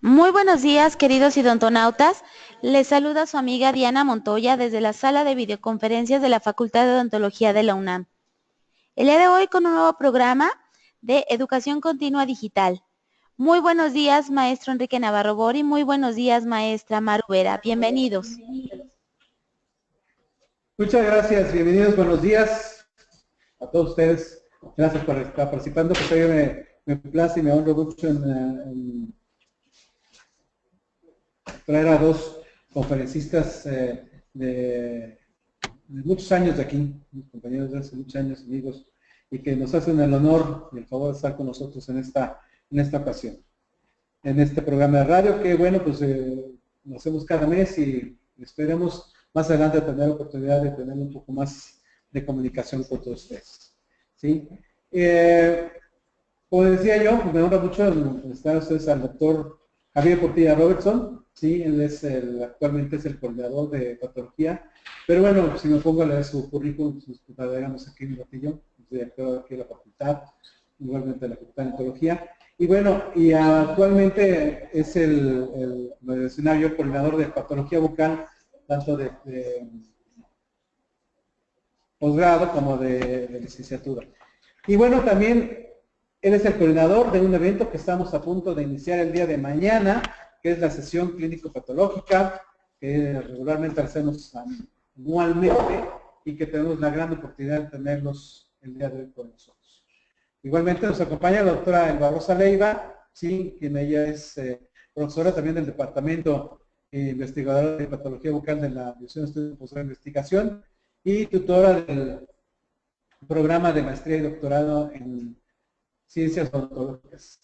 Muy buenos días, queridos odontonautas. Les saluda su amiga Diana Montoya desde la sala de videoconferencias de la Facultad de Odontología de la UNAM. El día de hoy con un nuevo programa de Educación Continua Digital. Muy buenos días, maestro Enrique Navarro Bori. Muy buenos días, maestra Maru Vera. Bienvenidos. Muchas gracias, bienvenidos, buenos días a todos ustedes. Gracias por estar participando, pues hoy me place y me honro mucho en traer a dos conferencistas de muchos años de aquí, mis compañeros de hace muchos años, amigos, y que nos hacen el honor y el favor de estar con nosotros en esta ocasión, en este programa de radio que, bueno, pues lo hacemos cada mes y esperemos más adelante tener la oportunidad de tener un poco más de comunicación con todos ustedes. ¿Sí? Como decía yo, me honra mucho estar ustedes al doctor Javier Portilla Robertson. Sí, él es actualmente es el coordinador de patología, pero bueno, si me pongo a leer su currículum, digamos aquí un ratillo, director aquí de la facultad, igualmente de la facultad de odontología. Y bueno, y actualmente es me mencionaba yo, coordinador de patología bucal, tanto de posgrado como de licenciatura. Y bueno, también él es el coordinador de un evento que estamos a punto de iniciar el día de mañana, que es la sesión clínico-patológica, que regularmente hacemos anualmente y que tenemos la gran oportunidad de tenerlos el día de hoy con nosotros. Igualmente nos acompaña la doctora Elba Rosa Leiva, sí, quien ella es profesora también del Departamento investigadora de Patología Bucal de la División de Estudios de Posgrado de Investigación y tutora del programa de maestría y doctorado en Ciencias Odontológicas.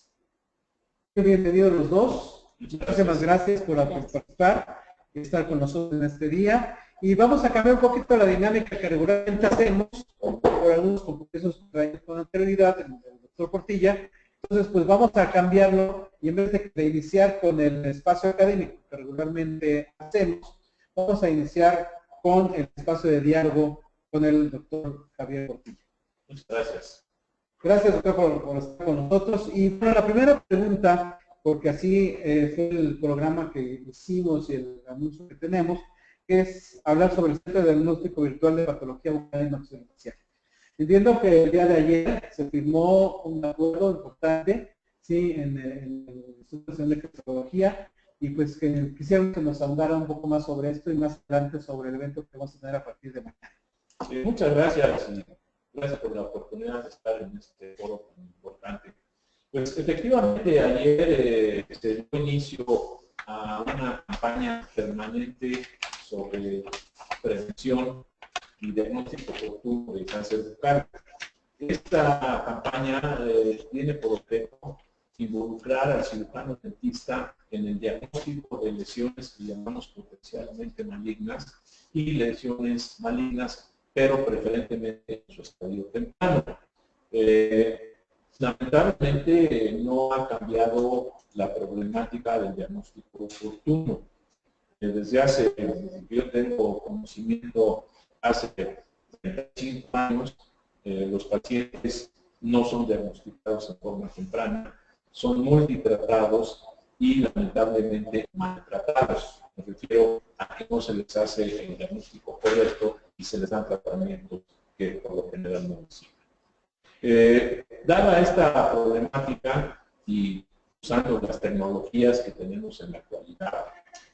Bienvenidos los dos. Muchísimas gracias por participar y estar con nosotros en este día. Y vamos a cambiar un poquito la dinámica que regularmente hacemos por algunos compromisos con anterioridad del doctor Portilla. Entonces, pues vamos a cambiarlo y en vez de iniciar con el espacio académico que regularmente hacemos, vamos a iniciar con el espacio de diálogo con el doctor Javier Portilla. Muchas gracias. Gracias, doctor, por estar con nosotros. Y bueno, la primera pregunta, porque así fue el programa que hicimos y el anuncio que tenemos, que es hablar sobre el Centro de Diagnóstico Virtual de Patología Bucal y Maxilofacial. Entiendo que el día de ayer se firmó un acuerdo importante, sí, en el Instituto Nacional de Patología, y pues que quisiéramos que nos ahondara un poco más sobre esto y más adelante sobre el evento que vamos a tener a partir de mañana. Sí, muchas gracias. Gracias por la oportunidad de estar en este foro tan importante. Pues efectivamente ayer se dio inicio a una campaña permanente sobre prevención y diagnóstico oportuno de cáncer bucal. Esta campaña tiene por objeto involucrar al cirujano dentista en el diagnóstico de lesiones que llamamos potencialmente malignas y lesiones malignas, pero preferentemente en su estadio temprano. Lamentablemente no ha cambiado la problemática del diagnóstico oportuno. Desde hace, yo tengo conocimiento, hace 35 años, los pacientes no son diagnosticados en forma temprana, son multitratados y lamentablemente maltratados. Me refiero a que no se les hace el diagnóstico correcto y se les dan tratamientos que por lo general no reciben. Dada esta problemática y usando las tecnologías que tenemos en la actualidad,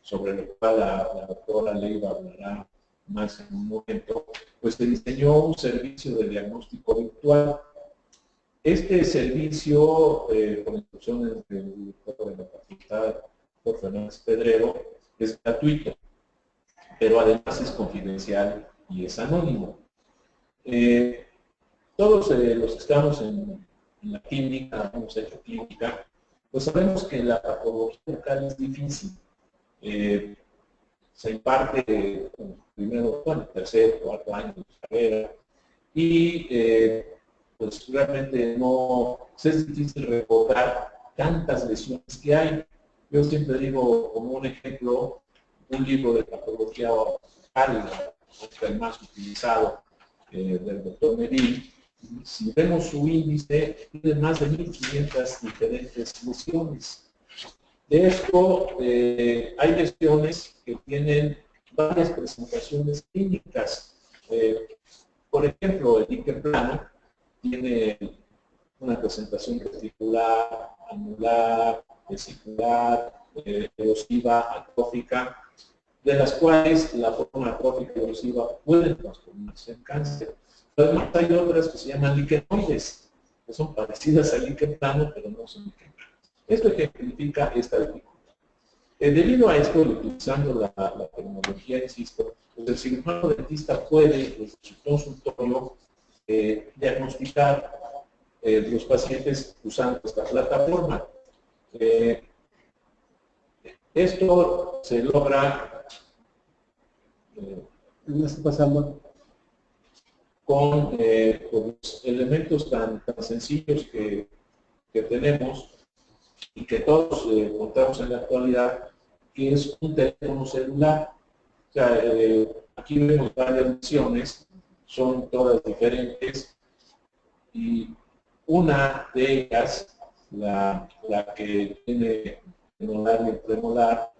sobre lo cual la doctora Leiva hablará más en un momento, pues se diseñó un servicio de diagnóstico virtual. Este servicio, por instrucciones del director de la facultad, por Fernández Pedrero, es gratuito, pero además es confidencial y es anónimo. Todos los que estamos en la clínica, hemos hecho clínica, pues sabemos que la patología bucal es difícil. Se imparte primero, bueno, tercer, cuarto año de carrera y pues realmente no es difícil recordar tantas lesiones que hay. Yo siempre digo como un ejemplo, un libro de patología bucal, el más utilizado del doctor Medin. Si vemos su índice, tiene más de 1500 diferentes lesiones. De esto, hay lesiones que tienen varias presentaciones clínicas. Por ejemplo, el líquen plano tiene una presentación reticular, anular, vesicular, erosiva, atrófica, de las cuales la forma atrófica y erosiva pueden transformarse en cáncer. Además, hay otras que se llaman liquenoides, que son parecidas al líquen plano, pero no son líquen plano. Esto ejemplifica esta dificultad. Debido a esto, utilizando la tecnología, insisto, pues el cirujano dentista puede, desde su consultorio, diagnosticar los pacientes usando esta plataforma. Esto se logra con los elementos tan sencillos que tenemos y que todos contamos en la actualidad, que es un teléfono celular. O sea, aquí vemos varias versiones, son todas diferentes, y una de ellas, la que tiene molar y premolar,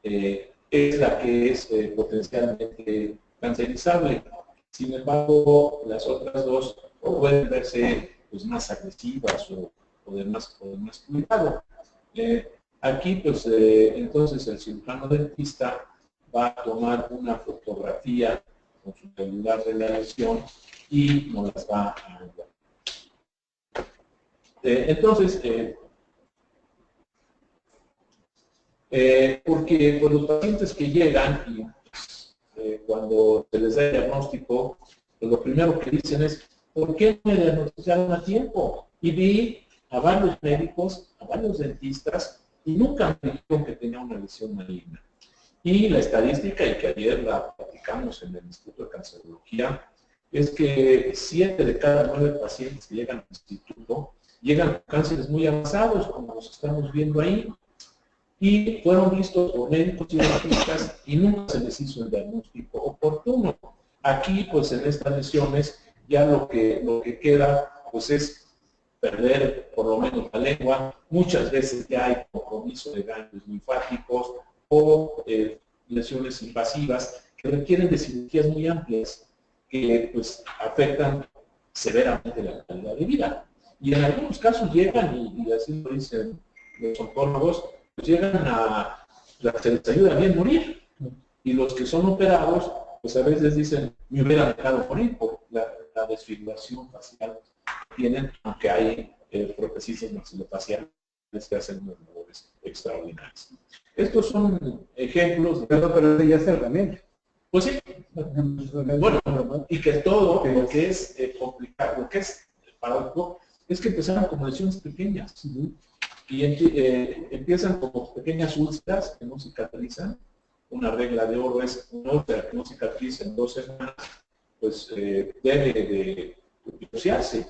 es la que es potencialmente cancerizable. Sin embargo, las otras dos pueden verse pues, más agresivas o de más cuidado. Aquí, pues, entonces el cirujano dentista va a tomar una fotografía con su celular de la lesión y nos las va a enviar. Entonces, porque pues, los pacientes que llegan y cuando se les da el diagnóstico, pues, lo primero que dicen es, ¿por qué no me diagnosticaron a tiempo? Y vi a varios médicos, a varios dentistas, y nunca me dijeron que tenía una lesión maligna. Y la estadística, y que ayer la platicamos en el Instituto de Cancerología, es que 7 de cada 9 pacientes que llegan al instituto llegan con cánceres muy avanzados, como los estamos viendo ahí, y fueron vistos por médicos y dentistas y nunca se les hizo el diagnóstico oportuno. Aquí, pues en estas lesiones, ya lo que queda, pues es perder por lo menos la lengua. Muchas veces ya hay compromiso de ganglios linfáticos o lesiones invasivas que requieren de cirugías muy amplias que pues afectan severamente la calidad de vida. Y en algunos casos llegan, y así lo dicen los oncólogos, pues llegan a, se les ayuda bien morir. Y los que son operados, pues a veces dicen, me hubiera dejado morir por la desfiguración facial que tienen, aunque hay prótesis maxilofaciales que hacen unas labores extraordinarias. Estos son ejemplos. Pero ya es herramienta. Pues sí. Bueno, y que todo lo que es complicado, lo que es paradójico, es que empezaron como lesiones pequeñas. Y empiezan como pequeñas úlceras que no cicatrizan. Una regla de oro es una úlcera que no cicatriza en 2 semanas, pues debe de biopsiarse.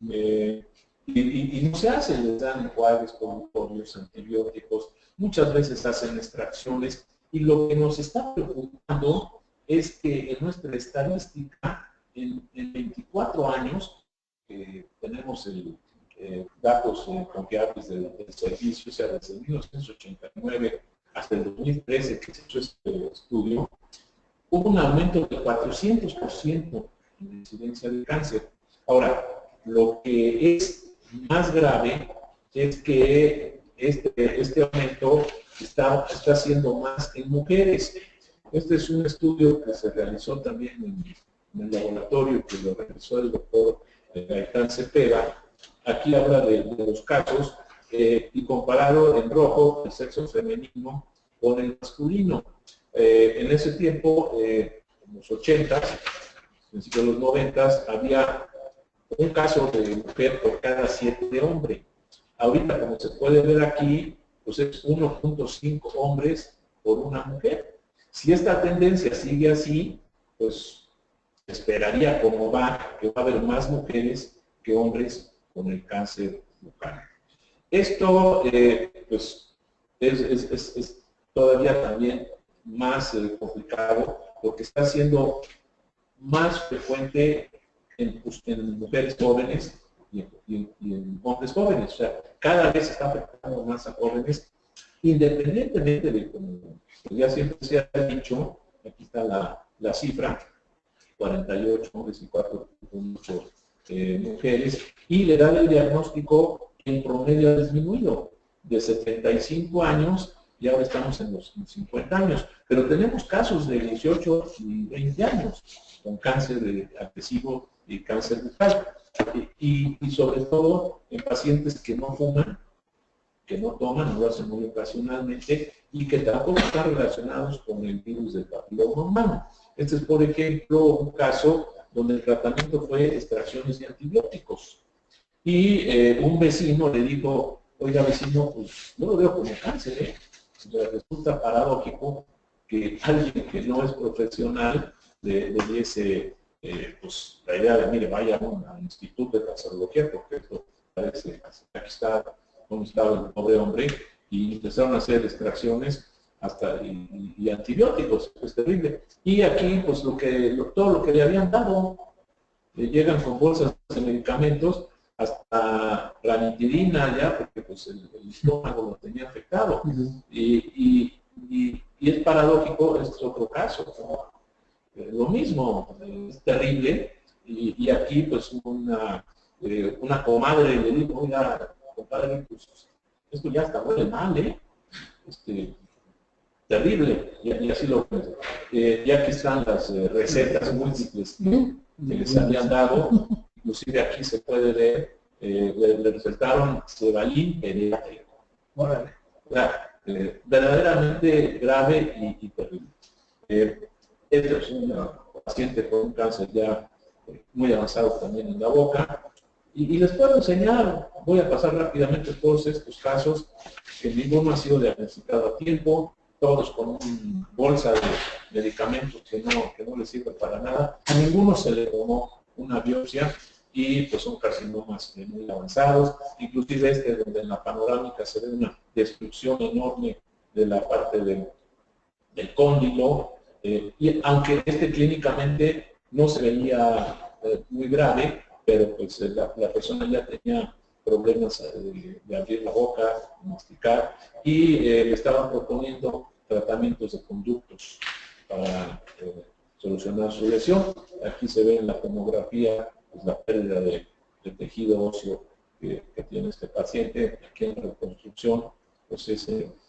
Y no se hace, les dan enjuagues, conductorios, antibióticos, muchas veces hacen extracciones, y lo que nos está preocupando es que en nuestra estadística, en 24 años, tenemos datos confiables del servicio, o sea, desde 1989 hasta el 2013 que se hizo este estudio, hubo un aumento de 400% en la incidencia de cáncer. Ahora, lo que es más grave es que este aumento está siendo más en mujeres. Este es un estudio que se realizó también en el laboratorio que lo realizó el doctor Gaitán Cepeda. Aquí habla de los casos y comparado en rojo el sexo femenino con el masculino. En ese tiempo, en los 80s, principios de los 90s, había un caso de mujer por cada 7 de hombre. Ahorita, como se puede ver aquí, pues es 1.5 hombres por una mujer. Si esta tendencia sigue así, pues esperaría como va, que va a haber más mujeres que hombres con el cáncer bucal. Esto, pues, es todavía también más complicado porque está siendo más frecuente en mujeres jóvenes y en hombres jóvenes. O sea, cada vez está afectando más a jóvenes, independientemente de, como ya siempre se ha dicho, aquí está la cifra, 48 hombres y 4.8 mujeres, y la edad del diagnóstico en promedio ha disminuido de 75 años y ahora estamos en los 50 años, pero tenemos casos de 18 y 20 años con cáncer agresivo y cáncer bucal, y sobre todo en pacientes que no fuman, que no toman, no lo hacen muy ocasionalmente y que tampoco están relacionados con el virus del papiloma humano. Este es, por ejemplo, un caso donde el tratamiento fue extracciones de antibióticos. Y un vecino le dijo, oiga vecino, pues yo lo veo como cáncer, ¿eh? Resulta paradójico que alguien que no es profesional le diese pues, la idea de, mire, vaya a un instituto de cancerología, porque esto parece, aquí está donde estaba el pobre hombre, y empezaron a hacer extracciones hasta y antibióticos, es terrible. Y aquí, pues todo lo que le habían dado, llegan con bolsas de medicamentos, hasta ranitidina ya, porque pues el estómago lo tenía afectado. Y es paradójico, este es otro caso, ¿no? Lo mismo, es terrible, y aquí pues una comadre le dijo, oiga, compadre, pues esto ya está huele mal, ¿eh? Terrible, y así lo ya que están las recetas múltiples que les habían dado, inclusive aquí se puede ver, le resultaron cebalín pediátrico. Verdaderamente grave y terrible. Este es un paciente con un cáncer ya muy avanzado también en la boca. Y les puedo enseñar, voy a pasar rápidamente todos estos casos, que ninguno ha sido diagnosticado a tiempo, todos con una bolsa de medicamentos que no les sirve para nada. A ninguno se le tomó una biopsia y pues son carcinomas muy avanzados, inclusive donde en la panorámica se ve una destrucción enorme de la parte del cóndilo, y aunque clínicamente no se veía muy grave, pero pues la persona ya tenía problemas de abrir la boca, de masticar, y le estaban proponiendo tratamientos de conductos para solucionar su lesión. Aquí se ve en la tomografía pues, la pérdida de tejido óseo que tiene este paciente. Aquí en reconstrucción, pues es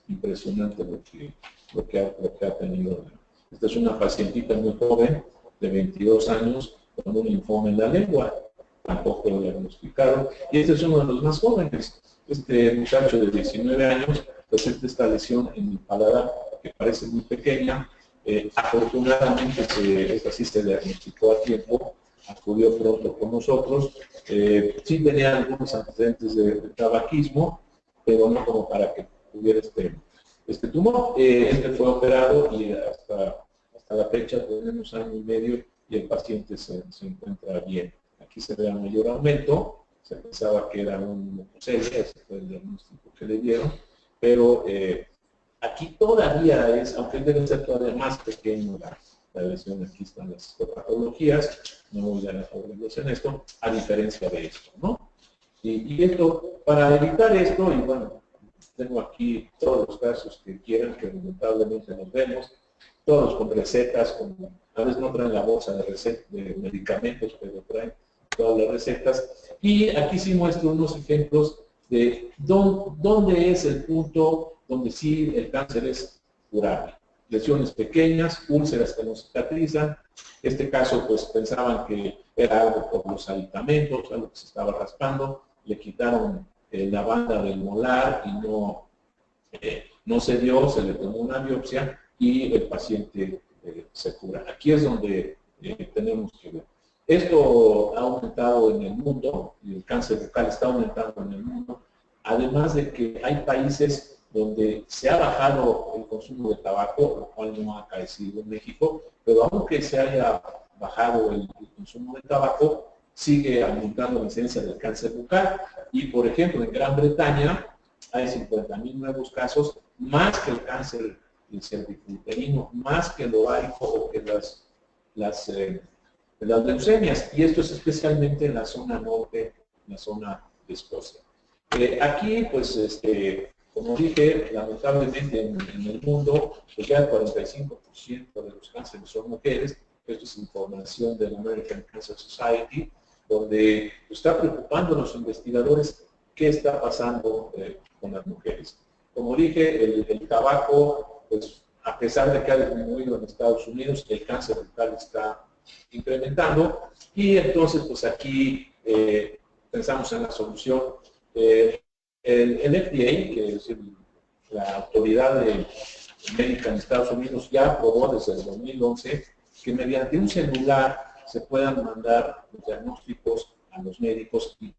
impresionante lo que ha tenido. Esta es una pacientita muy joven, de 22 años, con un linfoma en la lengua. Tampoco lo diagnosticaron. Y este es uno de los más jóvenes. Este muchacho de 19 años presenta esta lesión en el paladar que parece muy pequeña. Afortunadamente, esta sí se diagnosticó a tiempo, acudió pronto con nosotros. Sí tenía algunos antecedentes de tabaquismo, pero no como para que tuviera este tumor. Este fue operado y hasta la fecha tenemos año y medio y el paciente se encuentra bien. Aquí se ve un mayor aumento, se pensaba que era un mucocelia, ese fue el diagnóstico que le dieron, pero aquí todavía es, aunque debe ser todavía más pequeño la lesión, aquí están las patologías, no voy a hablarles en esto, a diferencia de esto, ¿no? Y esto, para evitar esto, y bueno, tengo aquí todos los casos que quieran, que lamentablemente nos vemos, todos con recetas, a veces no traen la bolsa de medicamentos, pero traen todas las recetas. Y aquí sí muestro unos ejemplos de dónde es el punto donde sí el cáncer es curable. Lesiones pequeñas, úlceras que no cicatrizan. Este caso, pues pensaban que era algo por los aditamentos, algo que se estaba raspando. Le quitaron la banda del molar y no se dio, se le tomó una biopsia y el paciente se cura. Aquí es donde tenemos que ver. Esto ha aumentado en el mundo, y el cáncer bucal está aumentando en el mundo, además de que hay países donde se ha bajado el consumo de tabaco, lo cual no ha acaecido en México, pero aunque se haya bajado el consumo de tabaco, sigue aumentando la incidencia del cáncer bucal. Y, por ejemplo, en Gran Bretaña hay 50.000 nuevos casos, más que el cáncer cervicuterino, más que el ovárico o que las leucemias. Y esto es especialmente en la zona norte, en la zona de Escocia. Aquí, pues, como dije, lamentablemente en el mundo, pues ya el 45% de los cánceres son mujeres. Esto es información de la American Cancer Society, donde está preocupando a los investigadores qué está pasando con las mujeres. Como dije, el tabaco, pues a pesar de que ha disminuido en Estados Unidos, el cáncer rectal está incrementando, y entonces pues aquí pensamos en la solución. El FDA, que es la autoridad médica en Estados Unidos, ya aprobó desde el 2011 que mediante un celular se puedan mandar los diagnósticos a los médicos y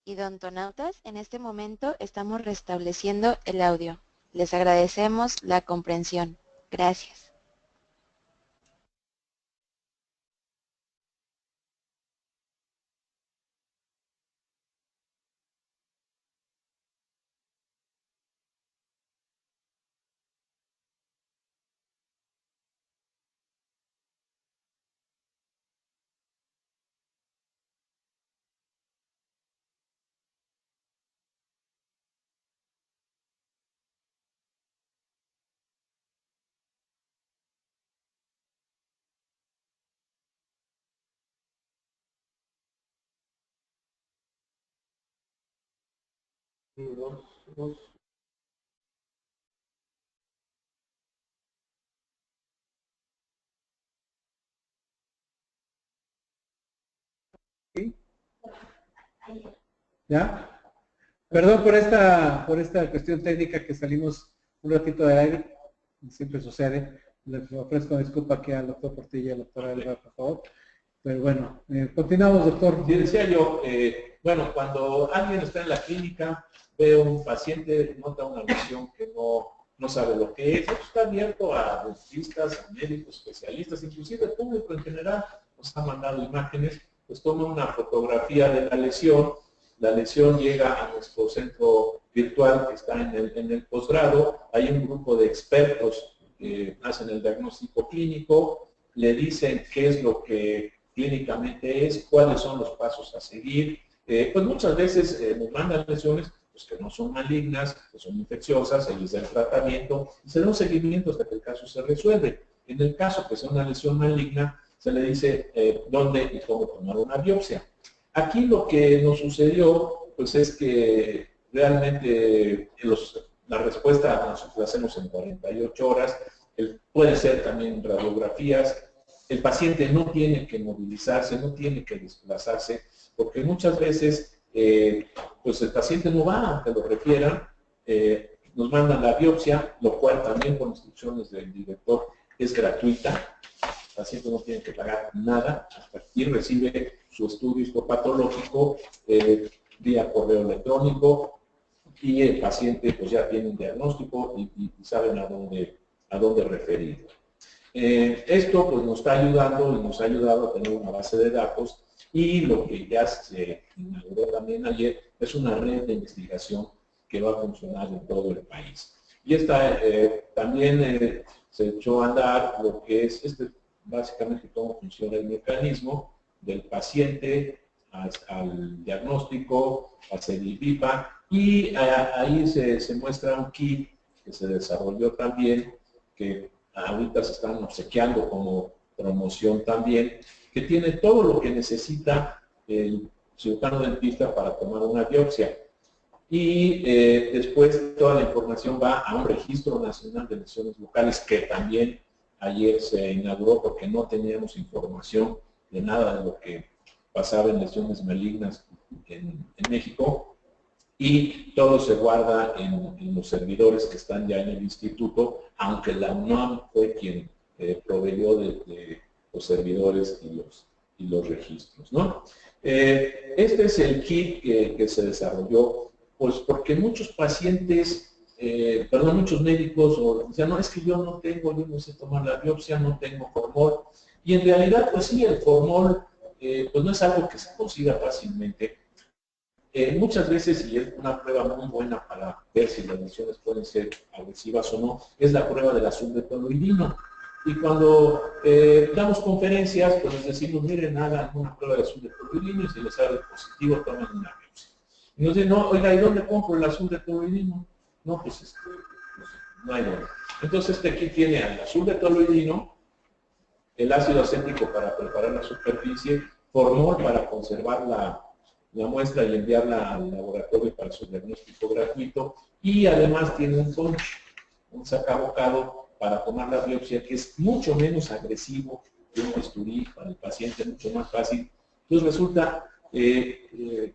Idontonautas, en este momento estamos restableciendo el audio. Les agradecemos la comprensión. Gracias. ¿Sí? ¿Ya? Perdón por esta cuestión técnica que salimos un ratito de aire, siempre sucede. Le ofrezco disculpa aquí al doctor Portilla y al doctor Alba, por favor. Pero bueno, continuamos, doctor. Sí, decía yo, bueno, cuando alguien está en la clínica, ve a un paciente, nota una lesión que no sabe lo que es, esto está abierto a dentistas, a médicos, especialistas, inclusive el público en general nos ha mandado imágenes, pues toma una fotografía de la lesión llega a nuestro centro virtual que está en el posgrado, hay un grupo de expertos que hacen el diagnóstico clínico, le dicen qué es lo que clínicamente es, cuáles son los pasos a seguir. Pues muchas veces nos mandan lesiones pues, que no son malignas, que son infecciosas, se les da el tratamiento y se da un seguimiento hasta que el caso se resuelve. En el caso que sea una lesión maligna, se le dice dónde y cómo tomar una biopsia. Aquí lo que nos sucedió pues es que realmente la respuesta nosotros la hacemos en 48 horas, puede ser también radiografías. El paciente no tiene que movilizarse, no tiene que desplazarse, porque muchas veces pues el paciente no va, aunque lo refieran, nos mandan la biopsia, lo cual también con instrucciones del director es gratuita. El paciente no tiene que pagar nada y recibe su estudio histopatológico vía correo electrónico y el paciente pues ya tiene un diagnóstico y saben a dónde referirlo. Esto pues nos está ayudando y nos ha ayudado a tener una base de datos y lo que ya se inauguró también ayer es una red de investigación que va a funcionar en todo el país. Y esta también se echó a andar lo que es básicamente cómo funciona el mecanismo del paciente al diagnóstico, a hacer el BIPA, y ahí se muestra un kit que se desarrolló también, que ahorita se están obsequiando como promoción también, que tiene todo lo que necesita el cirujano dentista para tomar una biopsia. Y después toda la información va a un registro nacional de lesiones bucales que también ayer se inauguró porque no teníamos información de nada de lo que pasaba en lesiones malignas en México, y todo se guarda en los servidores que están ya en el instituto, aunque la UNAM fue quien proveyó de los servidores y los registros, ¿no? Este es el kit que se desarrolló, pues porque muchos pacientes, muchos médicos decían, no, es que yo no sé tomar la biopsia, no tengo formol, y en realidad, pues sí, el formol, pues no es algo que se consiga fácilmente. Muchas veces, y es una prueba muy buena para ver si las lesiones pueden ser agresivas o no, es la prueba del azul de toluidino. Y cuando damos conferencias, pues les decimos, miren, hagan una prueba de azul de toluidino y si les sale positivo, tomen una biopsia. Y nos dicen, no, oiga, ¿y dónde compro el azul de toluidino? No, pues, no hay dónde. Entonces, aquí tiene el azul de toluidino, el ácido acético para preparar la superficie, formol para conservar la muestra y enviarla al laboratorio para su diagnóstico gratuito, y además tiene un punch, un sacabocado para tomar la biopsia, que es mucho menos agresivo que un bisturí para el paciente, mucho más fácil. Entonces resulta que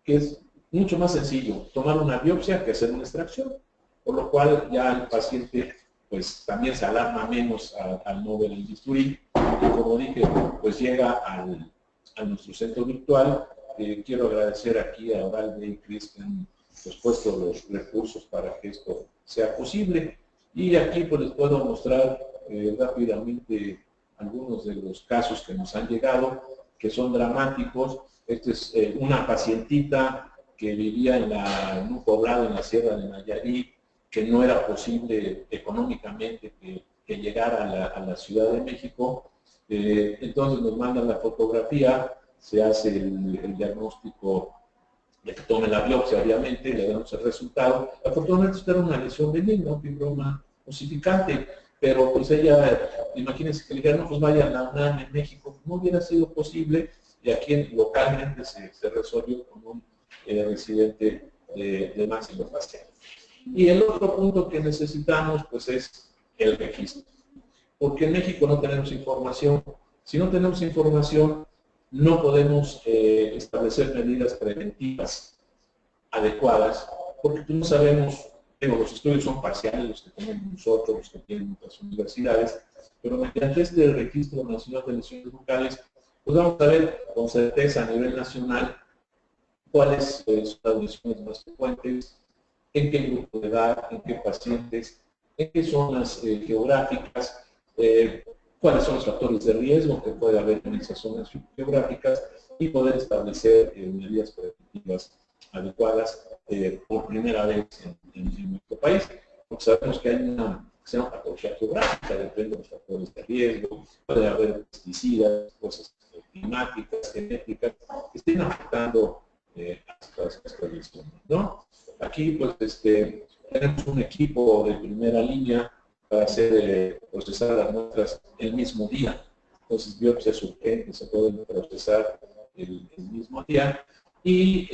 es mucho más sencillo tomar una biopsia que hacer una extracción, por lo cual ya el paciente pues también se alarma menos al no ver el bisturí, y como dije, pues llega a nuestro centro virtual. Quiero agradecer aquí a Oralde y Cris que han puesto los recursos para que esto sea posible. Y aquí pues les puedo mostrar rápidamente algunos de los casos que nos han llegado, que son dramáticos. Este es una pacientita que vivía en un poblado en la Sierra de Nayarit, que no era posible económicamente que llegara a la Ciudad de México. Entonces nos mandan la fotografía, se hace el diagnóstico de que tome la biopsia, obviamente, le damos el resultado. Afortunadamente esto era una lesión benigna, un fibroma osificante, pero pues ella, imagínense que le dijeron, no, pues vaya a la UNAM en México, no hubiera sido posible, y aquí localmente se resolvió con un residente de máximo pastel. Y el otro punto que necesitamos, pues, es el registro, porque en México no tenemos información. Si no tenemos información, no podemos establecer medidas preventivas adecuadas, porque no sabemos, los estudios son parciales, los que tenemos nosotros, los que tienen otras universidades, pero mediante este Registro Nacional de Lesiones Bucales, pues vamos a ver con certeza a nivel nacional cuáles son las lesiones más frecuentes, en qué grupo de edad, en qué pacientes, en qué zonas geográficas, cuáles son los factores de riesgo que puede haber en esas zonas geográficas, y poder establecer medidas preventivas adecuadas por primera vez en nuestro país, porque sabemos que hay una patología geográfica, depende de los factores de riesgo, puede haber pesticidas, cosas climáticas, genéticas, que estén afectando a estas lesiones, ¿no? Aquí, pues, tenemos un equipo de primera línea para hacer procesar las muestras el mismo día. Entonces, biopsias urgentes se pueden procesar el mismo día, y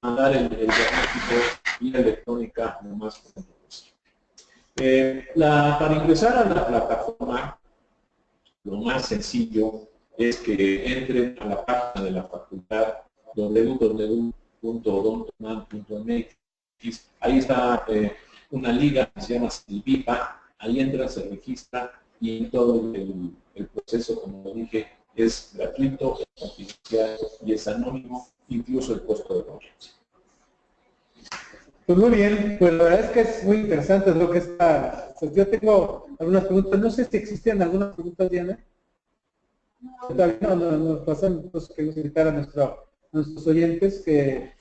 mandar el diagnóstico vía electrónica lo más pronto posible. Para ingresar a la plataforma, lo más sencillo es que entren a la página de la facultad www.odontounam.mx. Ahí está una liga que se llama BIPA, ahí entran, se registra, y todo el proceso, como lo dije, es gratuito, es confidencial y es anónimo, incluso el costo de la biopsia. Pues muy bien, pues la verdad es que es muy interesante lo que está. Pues yo tengo algunas preguntas, no sé si existen algunas preguntas, Diana. Todavía nos pasan, pues queremos invitar a nuestros oyentes que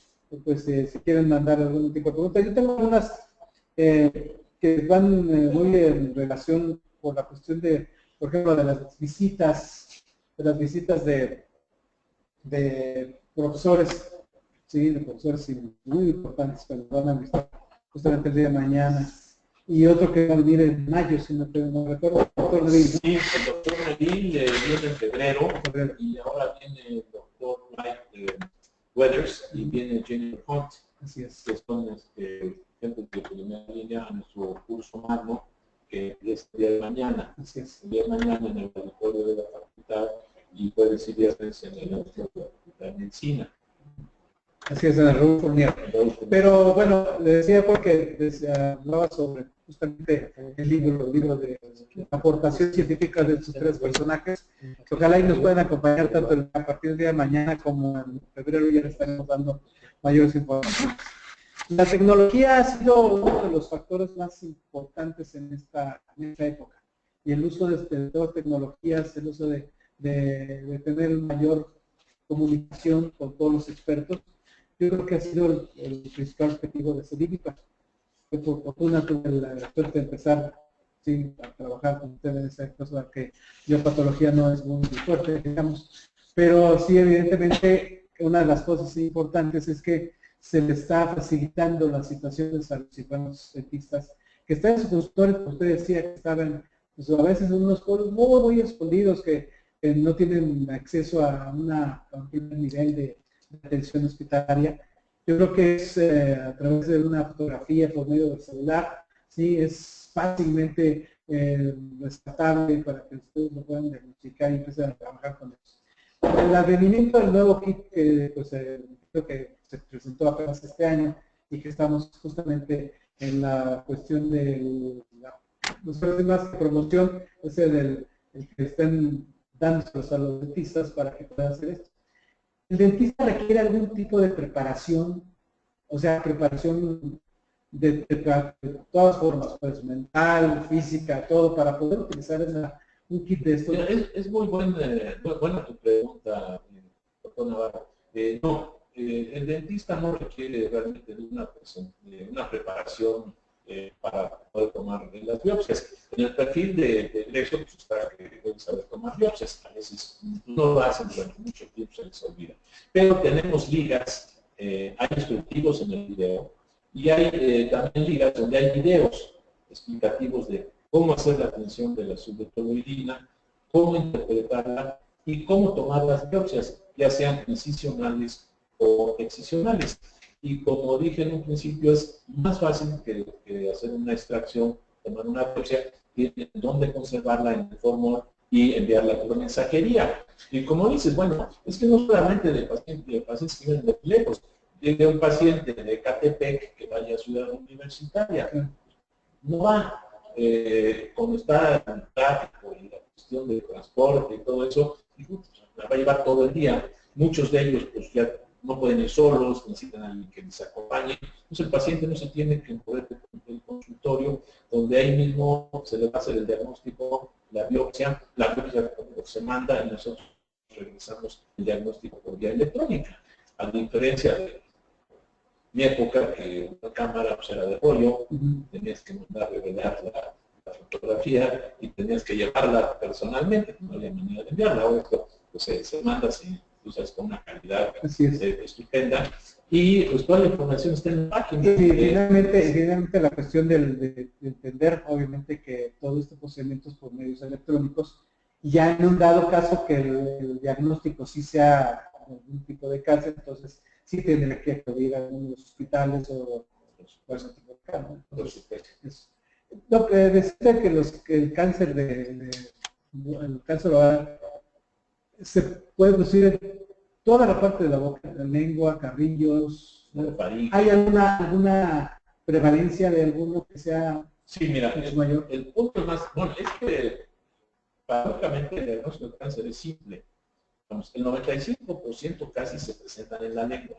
pues si quieren mandar algún tipo de preguntas. Yo tengo unas que van muy en relación con la cuestión de, por ejemplo, de las visitas de profesores, sí, de profesores sí, muy importantes que nos van a visitar justamente el día de mañana. Y otro que va a venir en mayo, si no recuerdo, el doctor Neville. Sí, el doctor Neville viene en febrero y ahora viene el doctor Mike Weathers y viene Jennifer Hunt, Así es. que son gente de primera línea a nuestro curso magno, que es el día de mañana. Así es. El día de mañana en el auditorio de la facultad y jueves y viernes en el auditorio de la facultad de medicina. Así es, en el Raúl Fournier. Pero bueno, le decía porque hablaba sobre justamente el libro de aportación científica de estos tres personajes, que ojalá y nos puedan acompañar tanto a partir del día de mañana como en febrero. Ya les estaremos dando mayores informaciones. La tecnología ha sido uno de los factores más importantes en esta época, y el uso de todas las tecnologías, el uso de tener mayor comunicación con todos los expertos, yo creo que ha sido el principal objetivo de Cedívica. Por fortuna tuve la suerte de empezar, sí, a trabajar con ustedes en esa cosa que biopatología no es muy fuerte, digamos, pero sí, evidentemente, una de las cosas importantes es que se le está facilitando las situaciones a los cirujanos dentistas que están en sus consultorios, como usted decía, que estaban pues, a veces en unos pueblos muy, muy escondidos, que no tienen acceso a un primer nivel de atención hospitalaria. Yo creo que es a través de una fotografía por medio del celular, sí, es fácilmente rescatable para que ustedes lo puedan diagnosticar y empezar a trabajar con eso. El advenimiento del nuevo kit que pues, creo que se presentó apenas este año y que estamos justamente en la cuestión de los problemas de promoción, ese el que están dándoselos a los dentistas para que puedan hacer esto. El dentista requiere algún tipo de preparación, o sea, preparación de todas formas, pues mental, física, todo, para poder utilizar un kit de esto. Es muy buena tu pregunta, doctor Navarro. No, el dentista no requiere realmente de una preparación para poder tomar las biopsias. En el perfil de egreso, pues está que deben saber tomar biopsias. A veces no lo hacen durante mucho tiempo, se les olvida. Pero tenemos ligas, hay instructivos en el video, y hay también ligas donde hay videos explicativos de cómo hacer la atención de la subletoidina, cómo interpretarla y cómo tomar las biopsias, ya sean incisionales o excisionales. Y como dije en un principio, es más fácil que hacer una extracción, tomar una biopsia, tiene dónde conservarla en el formol y enviarla por mensajería. Y como dices, bueno, es que no solamente de pacientes que vienen de lejos, de un paciente de Catepec que vaya a Ciudad Universitaria, no va. Cuando está en el tráfico y la cuestión de transporte y todo eso, la va a llevar todo el día. Muchos de ellos pues ya no pueden ir solos, necesitan a alguien que les acompañe. Entonces el paciente no se tiene que mover del consultorio, donde ahí mismo se le va a hacer el diagnóstico, la biopsia se manda y nosotros regresamos el diagnóstico por vía electrónica. A diferencia de mi época, que una cámara pues, era de rollo, tenías que mandar revelar la fotografía y tenías que llevarla personalmente, no había manera de enviarla. Ahora esto pues, se manda así, tú sabes, con una calidad estupenda, y pues toda la información está en la página. Y finalmente la cuestión de entender, obviamente, que todo este procedimiento es por medios electrónicos, y ya en un dado caso que el diagnóstico sí sea algún tipo de cáncer, entonces sí tendría que acudir a uno de los hospitales o ese tipo de cáncer. Lo que decía que el cáncer el cáncer oral se puede producir en toda la parte de la boca, la lengua, carrillos. ¿Hay alguna prevalencia de alguno que sea sí, mira, mayor? El punto más, bueno, es que paradójicamente el diagnóstico de cáncer es simple. El 95% casi se presentan en la lengua.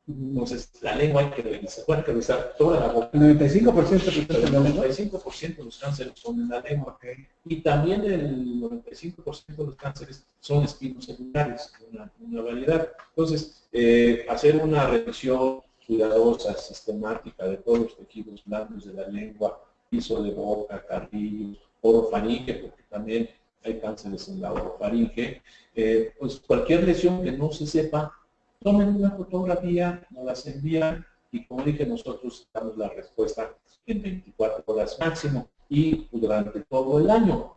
Entonces, la lengua hay que revisar toda la boca. El 95% de los cánceres son en la lengua. Okay. Y también el 95% de los cánceres son espinocelulares, una variedad. Entonces, hacer una revisión cuidadosa, sistemática de todos los tejidos blandos de la lengua, piso de boca, carrillos, orofaringe, porque también hay cánceres en la orofaringe, pues cualquier lesión que no se sepa, tomen una fotografía, nos las envían y como dije, nosotros damos la respuesta en 24 horas máximo y durante todo el año.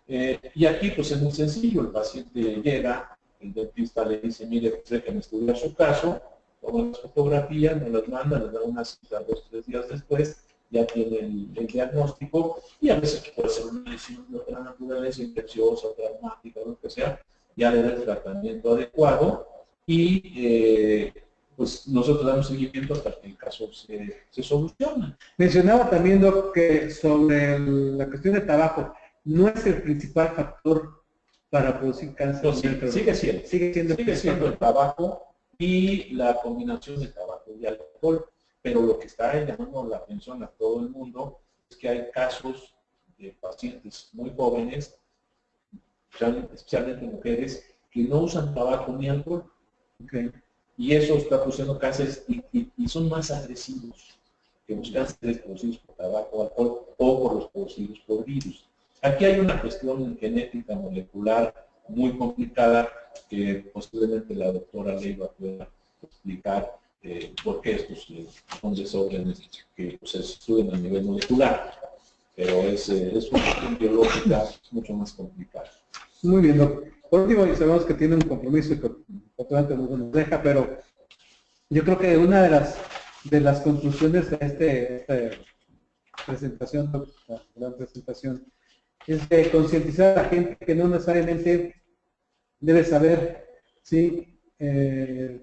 Y aquí pues es muy sencillo, el paciente llega, el dentista le dice, mire, pues déjenme estudiar su caso, toma las fotografías, nos las manda, les da una cita 2 o 3 días después, ya tiene el diagnóstico y a veces puede ser una lesión de otra naturaleza, infecciosa, traumática, lo que sea, ya le da el tratamiento adecuado y pues nosotros damos seguimiento hasta que el caso se soluciona. Mencionaba también, Doc, que sobre la cuestión de tabaco, no es el principal factor para producir cáncer. No, sí, sigue siendo el tabaco y la combinación de tabaco y alcohol, pero lo que está llamando la atención a todo el mundo es que hay casos de pacientes muy jóvenes, especialmente mujeres, que no usan tabaco ni alcohol. Okay. Y eso está produciendo cánceres y son más agresivos que los cánceres producidos por tabaco, alcohol o por los producidos por virus. Aquí hay una cuestión genética molecular muy complicada que posiblemente la doctora Leiva pueda explicar por qué estos son desórdenes que se estudian a nivel molecular. Pero es una cuestión biológica mucho más complicada. Muy bien, doctor. Por último, y sabemos que tiene un compromiso y que obviamente nos deja, pero yo creo que una de las conclusiones de esta presentación, es de concientizar a la gente que no necesariamente debe saber, ¿sí?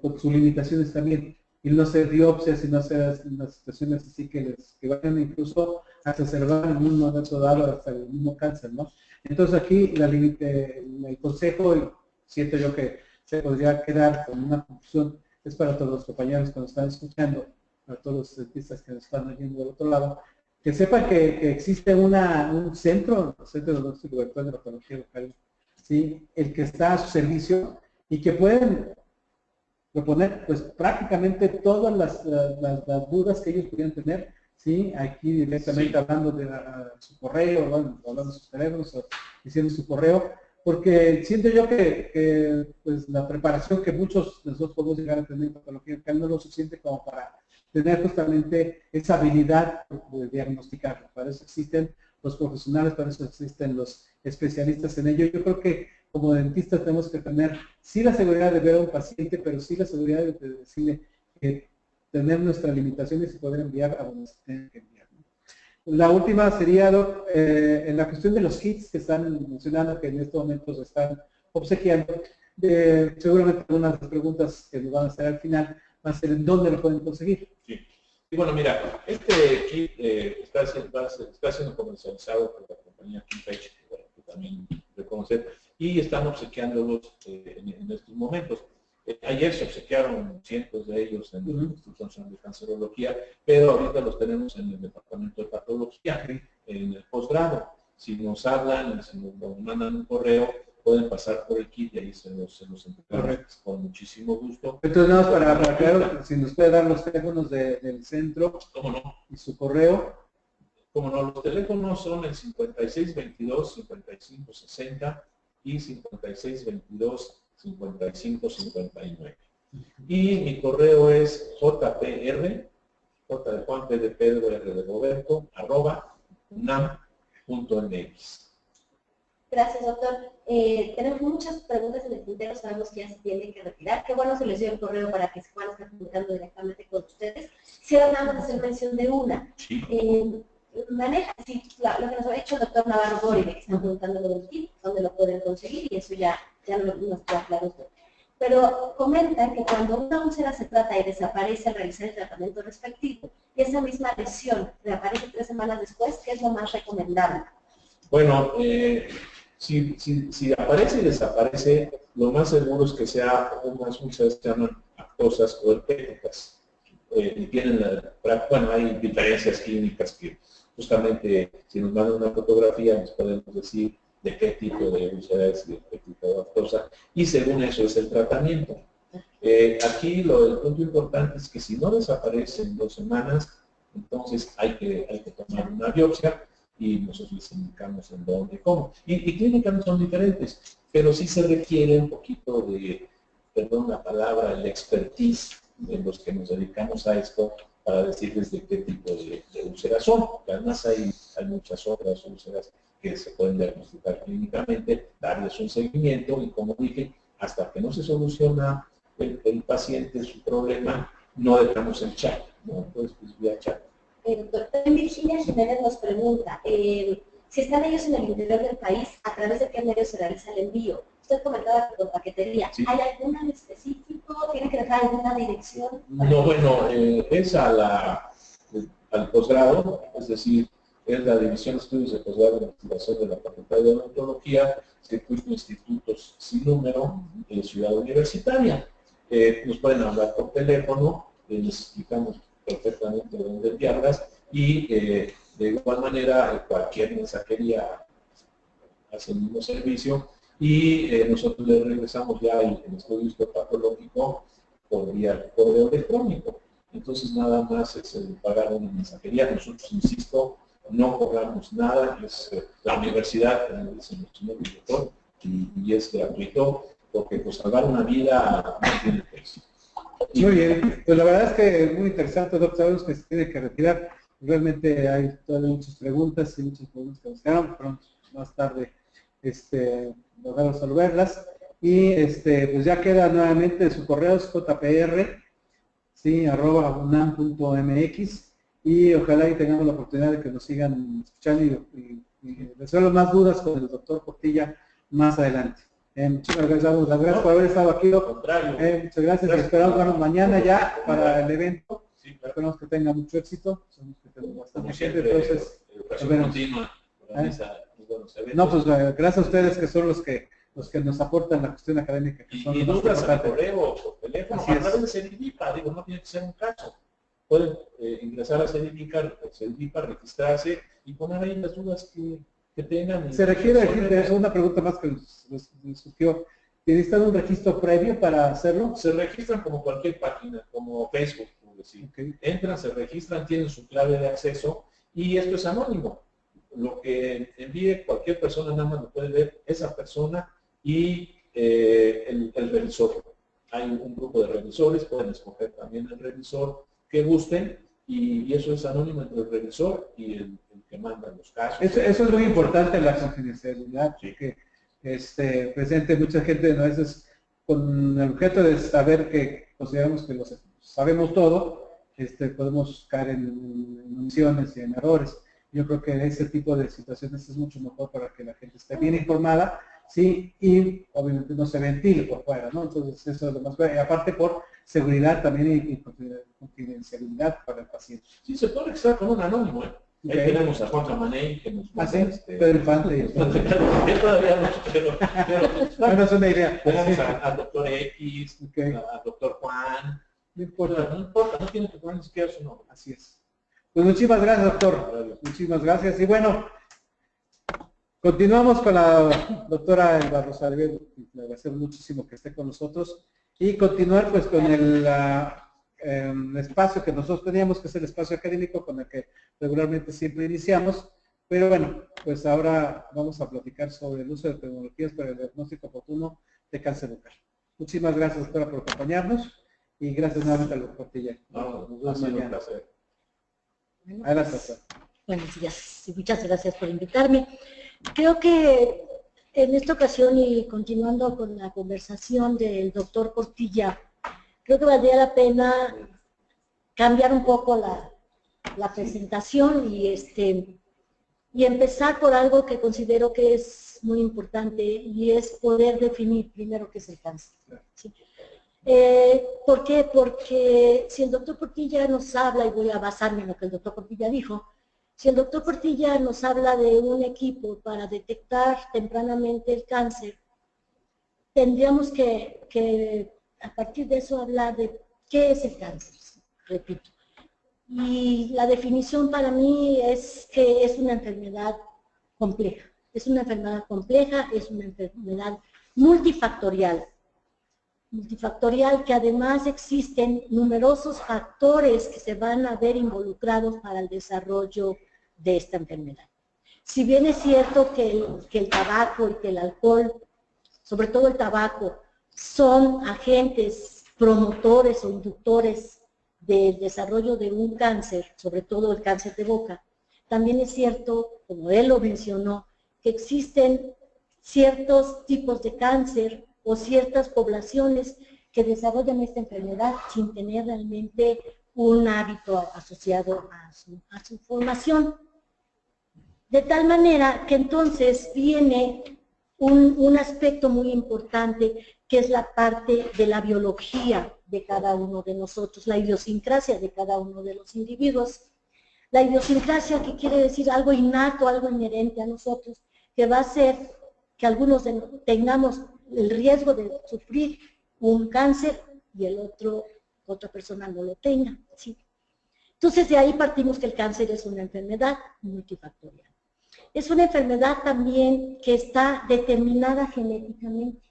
Con sus limitaciones también, y no hacer biopsias y no hacer unas situaciones así que vayan incluso a exacerbar en un momento dado hasta el mismo cáncer, ¿no? Entonces aquí el consejo, y siento yo que se podría quedar con una conclusión, es para todos los compañeros que nos están escuchando, para todos los dentistas que nos están oyendo del otro lado, que sepan que existe un centro de diagnóstico de patología local, ¿sí? El que está a su servicio y que pueden proponer pues prácticamente todas las dudas que ellos pudieran tener, ¿sí? Aquí directamente hablando de su correo, hablando de sus teléfonos, o diciendo su correo, porque siento yo que pues la preparación que muchos de nosotros podemos llegar a tener en patología local no es lo suficiente como para tener justamente esa habilidad de diagnosticar. Para eso existen los profesionales, para eso existen los especialistas en ello. Yo creo que como dentistas tenemos que tener sí la seguridad de ver a un paciente, pero sí la seguridad de decirle que tener nuestras limitaciones y poder enviar a donde se tenga que enviar. La última sería, Doc, en la cuestión de los kits que están mencionando, que en estos momentos están obsequiando, seguramente algunas de las preguntas que nos van a hacer al final va a ser en dónde lo pueden conseguir. Sí. Y bueno, mira, este kit está siendo comercializado por la compañía Kimpage, que también reconocer, y están obsequiándolos en estos momentos. Ayer se obsequiaron cientos de ellos en el Instituto Nacional de Cancerología, pero ahorita los tenemos en el Departamento de Patología, en el posgrado. Si nos hablan, si nos mandan un correo, pueden pasar por el kit y ahí se los entregamos con muchísimo gusto. Entonces, nada más para aclarar, si nos puede dar los teléfonos del centro. ¿Cómo no? Y su correo. Como no, los teléfonos son el 5622-5560 y 5622-5559. Y mi correo es jpr, J de Juan, P de Pedro, R de Roberto, @unam.mx. Gracias, doctor. Tenemos muchas preguntas en el tintero, sabemos que ya se tiene que retirar. Qué bueno se les dio el correo para que se puedan estar comunicando directamente con ustedes. Quisiera nada más hacer mención de una. Sí. Maneja, sí, lo que nos ha hecho el doctor Navarro Bori, que están preguntando lo del kit, dónde lo pueden conseguir, y eso ya nos queda claro usted. Pero comenta que cuando una úlcera se trata y desaparece al realizar el tratamiento respectivo, y esa misma lesión reaparece 3 semanas después, ¿qué es lo más recomendable? Bueno, si aparece y desaparece, lo más seguro es que sea unas úlceras que se llaman actosas o herpéticas. Y tienen hay diferencias clínicas que justamente si nos mandan una fotografía nos podemos decir de qué tipo de úlcera es y de qué tipo de actosa, y según eso es el tratamiento. Aquí el punto importante es que si no desaparece en 2 semanas, entonces hay que tomar una biopsia y nosotros les indicamos en dónde y cómo. Y clínicas no son diferentes, pero sí se requiere un poquito de perdón la palabra, el expertise de los que nos dedicamos a esto para decirles de qué tipo de úlceras son. Además hay muchas otras úlceras que se pueden diagnosticar clínicamente, darles un seguimiento y, como dije, hasta que no se soluciona el paciente su problema, no dejamos el chat, ¿no? Entonces, pues vía chat. Doctora Virginia Jiménez nos pregunta, si están ellos en el interior del país, ¿a través de qué medios se realiza el envío? Usted comentaba que con paquetería. Sí. ¿Hay alguna en específico? ¿Tiene que dejar alguna dirección? No, bueno, es al posgrado, es decir, es la División de Estudios de Posgrado de Investigación de la Facultad de Odontología, Circuito Institutos Sin Número, Ciudad Universitaria. Nos pueden hablar por teléfono, les explicamos perfectamente dónde enviarlas y de igual manera cualquier mensajería hace el mismo servicio y nosotros le regresamos ya el estudio histopatológico por vía correo electrónico. Entonces nada más es pagar una mensajería. Nosotros, insisto, no cobramos nada, es la universidad, como dice nuestro señor director, y es gratuito, porque pues salvar una vida no tiene precio. Muy bien, pues la verdad es que es muy interesante, doctor. Sabemos que se tiene que retirar. Realmente hay todavía muchas preguntas y muchas preguntas que nos quedaron, pero más tarde logramos resolverlas. Y pues ya queda nuevamente su correo, es jpr, sí, @unam.mx, y ojalá y tengamos la oportunidad de que nos sigan escuchando y resuelvan más dudas con el doctor Portilla más adelante. Muchas gracias, damos las gracias por haber estado aquí. Muchas gracias, esperamos vernos mañana ya para el evento. Sí, claro. Esperamos que tenga mucho éxito. Sabemos que tenemos bastante gente, entonces nos vemos. No, pues gracias a ustedes que son los que nos aportan la cuestión académica. Que son y dudas al correo o por teléfono, a través de CEDIVIPA, digo, no tiene que ser un caso. Pueden ingresar a CEDIVIPA, registrarse y poner ahí las dudas que tengan. Se requiere, es una pregunta más que nos surgió. ¿Necesitan un registro previo para hacerlo? Se registran como cualquier página, como Facebook, por decir. Okay. Entran, se registran, tienen su clave de acceso y esto es anónimo. Lo que envíe cualquier persona nada más lo puede ver esa persona y el revisor. Hay un grupo de revisores, pueden escoger también el revisor que gusten y eso es anónimo entre el revisor y el que manda los casos. Eso es muy importante, la confidencialidad, sí. Que presente mucha gente a veces con el objeto de saber que consideramos que lo sabemos todo, podemos caer en omisiones y en errores. Yo creo que ese tipo de situaciones es mucho mejor para que la gente esté bien informada, sí, y obviamente no se ventile por fuera, ¿no? Entonces eso es lo más bueno. Y aparte por seguridad también y confidencialidad para el paciente. Sí, se puede registrar con un anónimo, ¿eh? Okay. Ahí tenemos a Juan Camaney, que nos manda, Pedro Infante. Él todavía no, pero bueno, es una idea. Tenemos al doctor X, okay. Al doctor Juan. No importa, no tiene que poner ni siquiera su nombre. Así es. Pues muchísimas gracias, doctor. Muchísimas gracias. Y bueno, continuamos con la doctora Elba Rosalía. Le agradecemos muchísimo que esté con nosotros. Y continuar pues con el espacio que nosotros teníamos, que es el espacio académico con el que regularmente siempre iniciamos. Pero bueno, pues ahora vamos a platicar sobre el uso de tecnologías para el diagnóstico oportuno de cáncer bucal. Muchísimas gracias, doctora, por acompañarnos. Y gracias nuevamente al doctor Portilla. Nos vemos mañana. Bueno, pues, buenos días y muchas gracias por invitarme. Creo que en esta ocasión y continuando con la conversación del doctor Portilla, creo que valdría la pena cambiar un poco la presentación y empezar por algo que considero que es muy importante y es poder definir primero qué es el cáncer. ¿Sí? ¿Por qué? Porque si el doctor Portilla nos habla, y voy a basarme en lo que el doctor Portilla dijo, si el doctor Portilla nos habla de un equipo para detectar tempranamente el cáncer, tendríamos que a partir de eso hablar de qué es el cáncer, repito. Y la definición para mí es que es una enfermedad compleja. Es una enfermedad compleja, es una enfermedad multifactorial. Multifactorial que además existen numerosos factores que se van a ver involucrados para el desarrollo de esta enfermedad. Si bien es cierto que el tabaco y que el alcohol, sobre todo el tabaco, son agentes promotores o inductores del desarrollo de un cáncer, sobre todo el cáncer de boca. También es cierto, como él lo mencionó, que existen ciertos tipos de cáncer o ciertas poblaciones que desarrollan esta enfermedad sin tener realmente un hábito asociado a su formación. De tal manera que entonces viene un aspecto muy importante, que es la parte de la biología de cada uno de nosotros, la idiosincrasia de cada uno de los individuos. La idiosincrasia, que quiere decir algo innato, algo inherente a nosotros, que va a hacer que algunos tengamos el riesgo de sufrir un cáncer y otra persona no lo tenga. ¿Sí? Entonces de ahí partimos que el cáncer es una enfermedad multifactorial. Es una enfermedad también que está determinada genéticamente.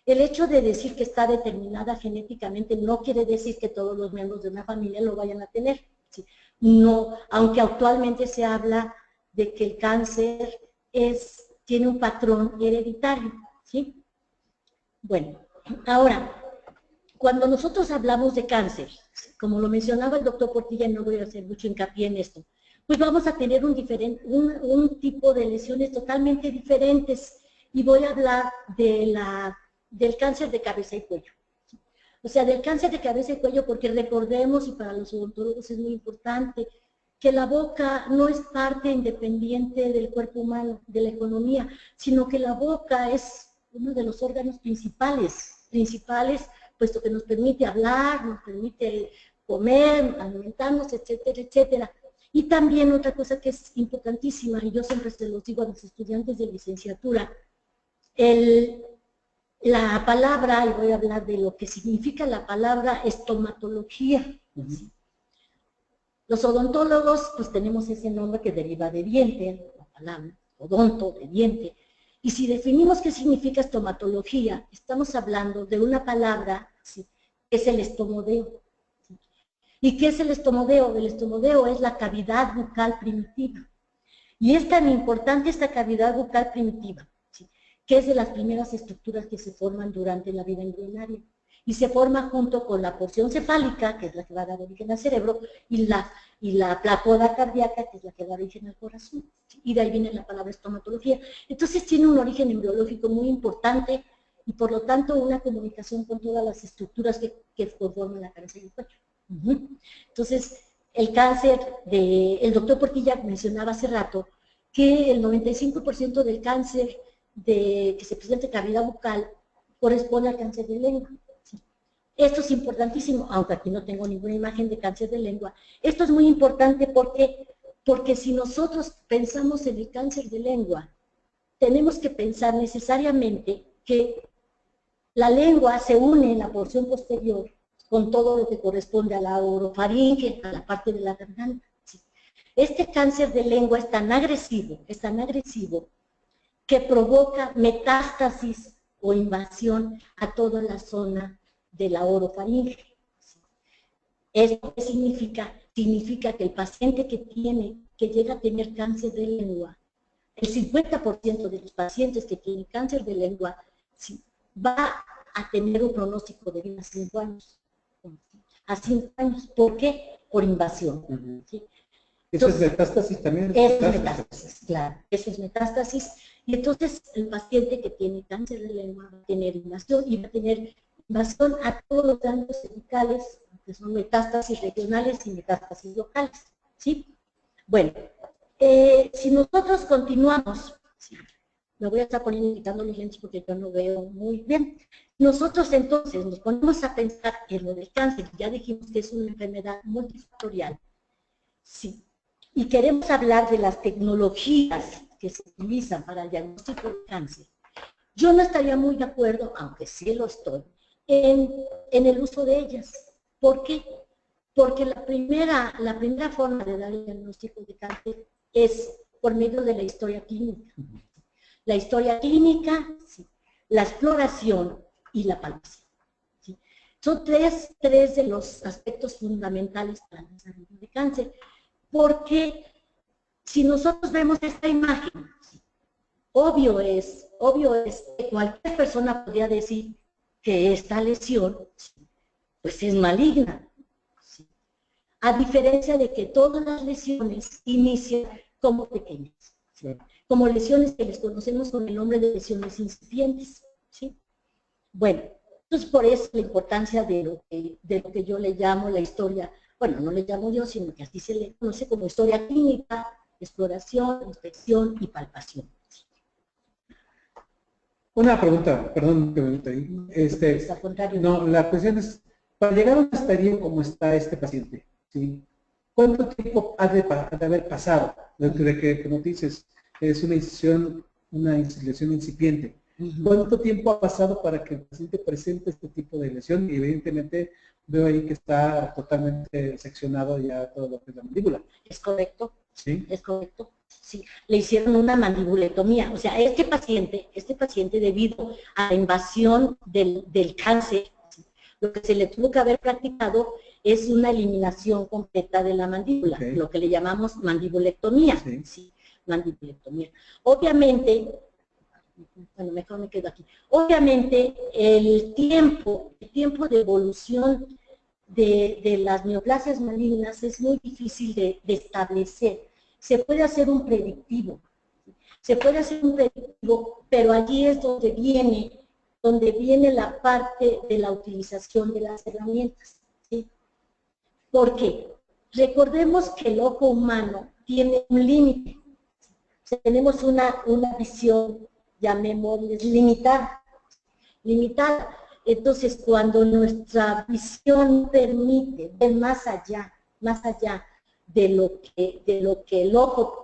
El hecho de decir que está determinada genéticamente no quiere decir que todos los miembros de una familia lo vayan a tener. ¿Sí? No, aunque actualmente se habla de que el cáncer tiene un patrón hereditario. ¿Sí? Bueno, ahora, cuando nosotros hablamos de cáncer, como lo mencionaba el doctor Portilla, no voy a hacer mucho hincapié en esto, pues vamos a tener un tipo de lesiones totalmente diferentes, y voy a hablar del cáncer de cabeza y cuello. O sea, del cáncer de cabeza y cuello, porque recordemos, y para los odontólogos es muy importante, que la boca no es parte independiente del cuerpo humano, de la economía, sino que la boca es uno de los órganos principales, puesto que nos permite hablar, nos permite comer, alimentarnos, etcétera, etcétera. Y también otra cosa que es importantísima, y yo siempre se los digo a los estudiantes de licenciatura, la palabra, y voy a hablar de lo que significa la palabra estomatología. ¿Sí? Los odontólogos, pues tenemos ese nombre que deriva de diente, la palabra odonto, de diente. Y si definimos qué significa estomatología, estamos hablando de una palabra, ¿sí?, que es el estomodeo. ¿Sí? ¿Y qué es el estomodeo? El estomodeo es la cavidad bucal primitiva. Y es tan importante esta cavidad bucal primitiva, ¿sí?, que es de las primeras estructuras que se forman durante la vida embrionaria. Y se forma junto con la porción cefálica, que es la que va a dar origen al cerebro, y la placoda cardíaca, que es la que da origen al corazón. Y de ahí viene la palabra estomatología. Entonces tiene un origen embriológico muy importante y por lo tanto una comunicación con todas las estructuras que conforman la cabeza y el cuello. Entonces, el cáncer, el doctor Portilla mencionaba hace rato que el 95% del cáncer que se presenta en cavidad bucal corresponde al cáncer de lengua. Esto es importantísimo, aunque aquí no tengo ninguna imagen de cáncer de lengua. Esto es muy importante porque si nosotros pensamos en el cáncer de lengua, tenemos que pensar necesariamente que la lengua se une en la porción posterior con todo lo que corresponde a la orofaringe, a la parte de la garganta. Este cáncer de lengua es tan agresivo que provoca metástasis o invasión a toda la zona de la orofaringe. ¿Esto qué significa? Significa que el paciente que llega a tener cáncer de lengua, el 50% de los pacientes que tienen cáncer de lengua va a tener un pronóstico de vida a 5 años. A 5 años. ¿Por qué? Por invasión. ¿Sí? ¿Eso es metástasis también? Es metástasis, claro. Eso es metástasis. Y entonces el paciente que tiene cáncer de lengua va a tener invasión y va a tener invasión a todos los ganglios cervicales, que son metástasis regionales y metástasis locales. ¿Sí? Bueno, si nosotros continuamos, ¿sí?, me voy a estar quitando los lentes porque yo no veo muy bien. Nosotros entonces nos ponemos a pensar en lo del cáncer, ya dijimos que es una enfermedad multifactorial. Sí. Y queremos hablar de las tecnologías que se utilizan para el diagnóstico de cáncer. Yo no estaría muy de acuerdo, aunque sí lo estoy, en el uso de ellas. ¿Por qué? Porque la primera forma de dar el diagnóstico de cáncer es por medio de la historia clínica. La historia clínica, sí, la exploración y la palpación. ¿Sí? Son tres de los aspectos fundamentales para el desarrollo de cáncer. Porque si nosotros vemos esta imagen, obvio es que cualquier persona podría decir que esta lesión pues es maligna. ¿Sí? A diferencia de que todas las lesiones inician como pequeñas, ¿sí? Como lesiones que les conocemos con el nombre de lesiones incipientes. ¿Sí? Bueno, entonces por eso la importancia de lo que yo le llamo la historia, bueno, no le llamo yo, sino que así se le conoce como historia clínica, exploración, inspección y palpación. Una pregunta, perdón que me meto ahí. Al contrario. No, la cuestión es, para llegar a un estadio como está este paciente, ¿sí? ¿Cuánto tiempo ha de haber pasado? De que, como dices, es una lesión incipiente. ¿Cuánto tiempo ha pasado para que el paciente presente este tipo de lesión? Y evidentemente veo ahí que está totalmente seccionado ya todo lo que es la mandíbula. Es correcto. ¿Sí? Es correcto. Sí, le hicieron una mandibulectomía. O sea, este paciente debido a la invasión del cáncer, lo que se le tuvo que haber practicado es una eliminación completa de la mandíbula, Okay. lo que le llamamos mandibulectomía. Sí. Sí, mandibulectomía. Obviamente, bueno, mejor me quedo aquí. Obviamente, el tiempo de evolución de las neoplasias malignas es muy difícil de establecer. Se puede hacer un predictivo, pero allí es donde viene la parte de la utilización de las herramientas. ¿Sí? ¿Por qué? Recordemos que el ojo humano tiene un límite. Tenemos una visión, llamémosles, limitada. Entonces, cuando nuestra visión permite ver más allá de lo que el ojo,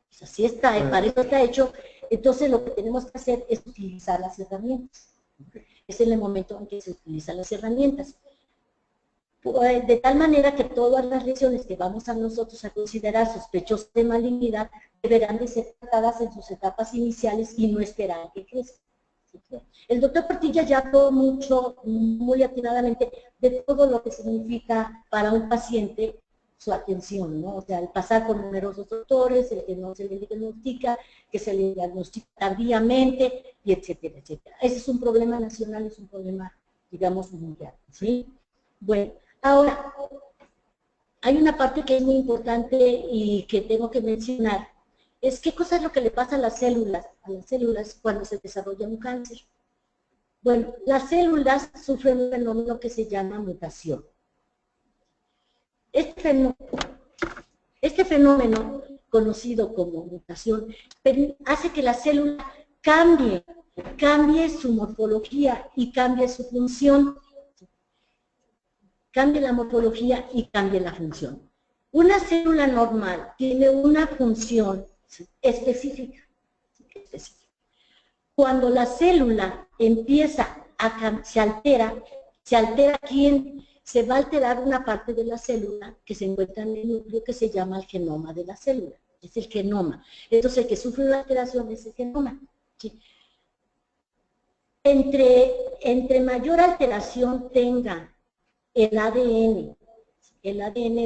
pues así está, para eso está hecho, entonces lo que tenemos que hacer es utilizar las herramientas. Es en el momento en que se utilizan las herramientas. De tal manera que todas las lesiones que vamos a nosotros a considerar sospechosas de malignidad deberán de ser tratadas en sus etapas iniciales y no esperar que crezcan. El doctor Portilla ya habló muy atinadamente de todo lo que significa para un paciente su atención, ¿no? O sea, el pasar por numerosos doctores, el que no se le diagnostica, que se le diagnostica tardíamente, y etcétera, etcétera. Ese es un problema nacional, es un problema, digamos, mundial, ¿sí? Bueno, ahora, hay una parte que es muy importante y que tengo que mencionar, es qué cosa es lo que le pasa a las células cuando se desarrolla un cáncer. Bueno, las células sufren un fenómeno que se llama mutación. Este fenómeno, conocido como mutación, hace que la célula cambie su morfología y cambie su función. Cambie la morfología y cambie la función. Una célula normal tiene una función específica. Cuando la célula empieza se altera ¿quién? Se va a alterar una parte de la célula que se encuentra en el núcleo que se llama el genoma de la célula. Es el genoma. Entonces, el que sufre una alteración es el genoma. ¿Sí? Entre mayor alteración tenga el ADN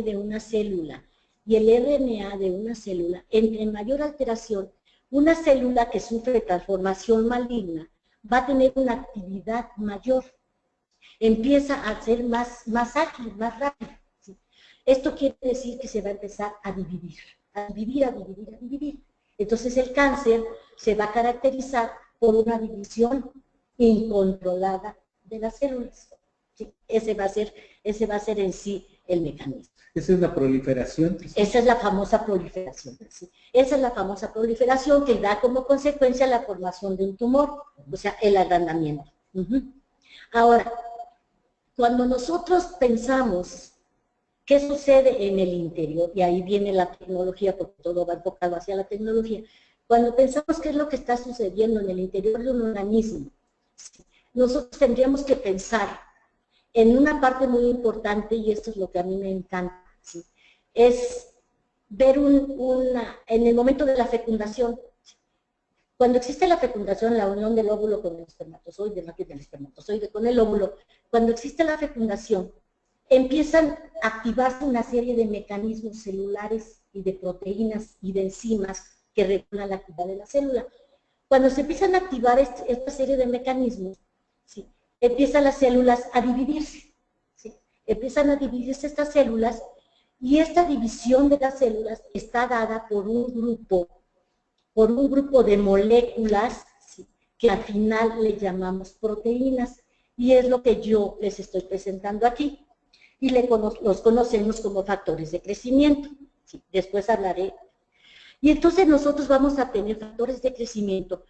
de una célula y el RNA de una célula, entre mayor alteración, una célula que sufre transformación maligna va a tener una actividad mayor. Empieza a ser más ágil, más rápido. ¿Sí? Esto quiere decir que se va a empezar a dividir. Entonces el cáncer se va a caracterizar por una división incontrolada de las células. ¿Sí? Ese va a ser en sí el mecanismo. Esa es la proliferación. Esa es la famosa proliferación. ¿Sí? Esa es la famosa proliferación que da como consecuencia la formación de un tumor, o sea, el agrandamiento. Ahora, cuando nosotros pensamos qué sucede en el interior, y ahí viene la tecnología, porque todo va enfocado hacia la tecnología, cuando pensamos qué es lo que está sucediendo en el interior de un organismo, nosotros tendríamos que pensar en una parte muy importante, y esto es lo que a mí me encanta, ¿sí? Es ver en el momento de la fecundación. Cuando existe la fecundación, la unión del óvulo con el espermatozoide, no del espermatozoide con el óvulo, cuando existe la fecundación, empiezan a activarse una serie de mecanismos celulares y de proteínas y de enzimas que regulan la actividad de la célula. Cuando se empiezan a activar esta serie de mecanismos, ¿sí? empiezan las células a dividirse, ¿sí? Empiezan a dividirse estas células y esta división de las células está dada por un grupo de moléculas, ¿sí? Que al final le llamamos proteínas, y es lo que yo les estoy presentando aquí. Y los conocemos como factores de crecimiento. ¿Sí? Después hablaré. Y entonces nosotros vamos a tener factores de crecimiento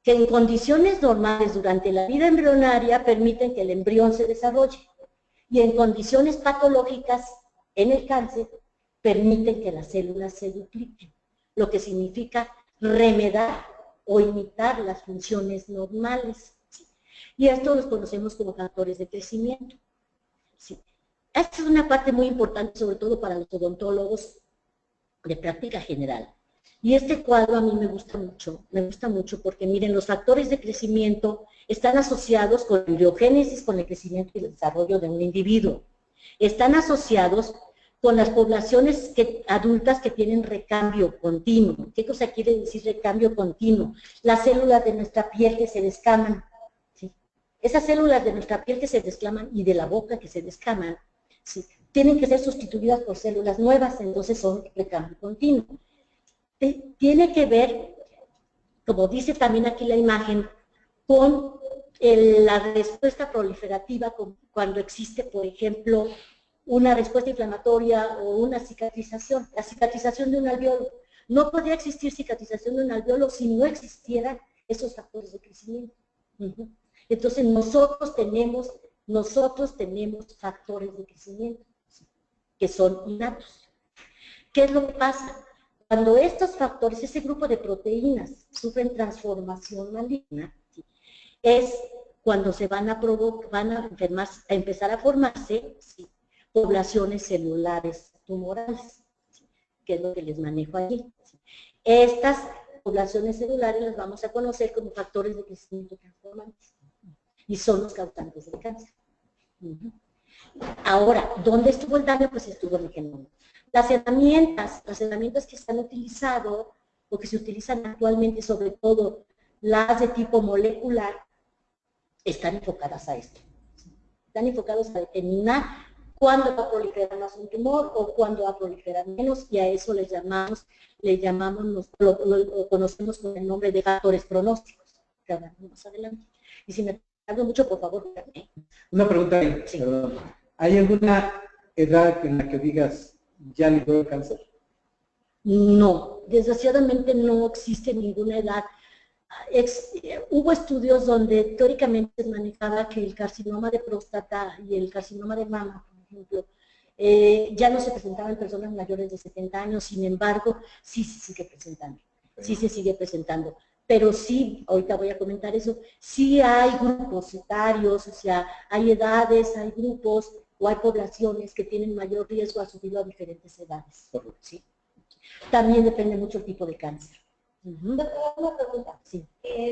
que en condiciones normales durante la vida embrionaria permiten que el embrión se desarrolle. Y en condiciones patológicas, en el cáncer, permiten que las células se dupliquen. Lo que significa remedar o imitar las funciones normales. ¿Sí? Y esto los conocemos como factores de crecimiento. ¿Sí? Esta es una parte muy importante, sobre todo para los odontólogos de práctica general. Y este cuadro a mí me gusta mucho porque miren, los factores de crecimiento están asociados con la embriogénesis, con el crecimiento y el desarrollo de un individuo. Están asociados con las poblaciones adultas que tienen recambio continuo. ¿Qué cosa quiere decir recambio continuo? Las células de nuestra piel que se descaman. ¿Sí? Esas células de nuestra piel que se descaman y de la boca que se descaman, ¿sí? Tienen que ser sustituidas por células nuevas, entonces son recambio continuo. Tiene que ver, como dice también aquí la imagen, con la respuesta proliferativa cuando existe, por ejemplo, una respuesta inflamatoria o una cicatrización. La cicatrización de un alveolo. No podría existir cicatrización de un alveolo si no existieran esos factores de crecimiento. Entonces nosotros tenemos factores de crecimiento que son innatos. ¿Qué es lo que pasa? Cuando estos factores, ese grupo de proteínas, sufren transformación maligna, ¿sí? Es cuando se van a empezar a formarse, ¿sí? Poblaciones celulares tumorales, ¿sí? Que es lo que les manejo allí. ¿Sí? Estas poblaciones celulares las vamos a conocer como factores de crecimiento transformantes y son los causantes del cáncer. Ahora, ¿dónde estuvo el daño? Pues estuvo en el genoma. Las herramientas que se han utilizado o que se utilizan actualmente, sobre todo las de tipo molecular, están enfocadas a esto. Están enfocadas a determinar cuándo va a proliferar más un tumor o cuándo va a proliferar menos, y a eso le llamamos lo conocemos con el nombre de factores pronósticos. Que hablaremos más adelante. Y si me tardo mucho, por favor, díganme. Una pregunta ahí, sí. Perdón. ¿Hay alguna edad en la que digas ya libró el cáncer? No, desgraciadamente no existe ninguna edad. Hubo estudios donde teóricamente se manejaba que el carcinoma de próstata y el carcinoma de mama, por ejemplo, ya no se presentaba en personas mayores de 70 años, sin embargo, sí se sigue presentando. Sí se sigue presentando. Pero sí, ahorita voy a comentar eso, sí hay grupos etarios, o sea, hay edades, hay grupos o hay poblaciones que tienen mayor riesgo a sufrirlo a diferentes edades. ¿Sí? También depende mucho el tipo de cáncer. Doctora, una pregunta. Sí.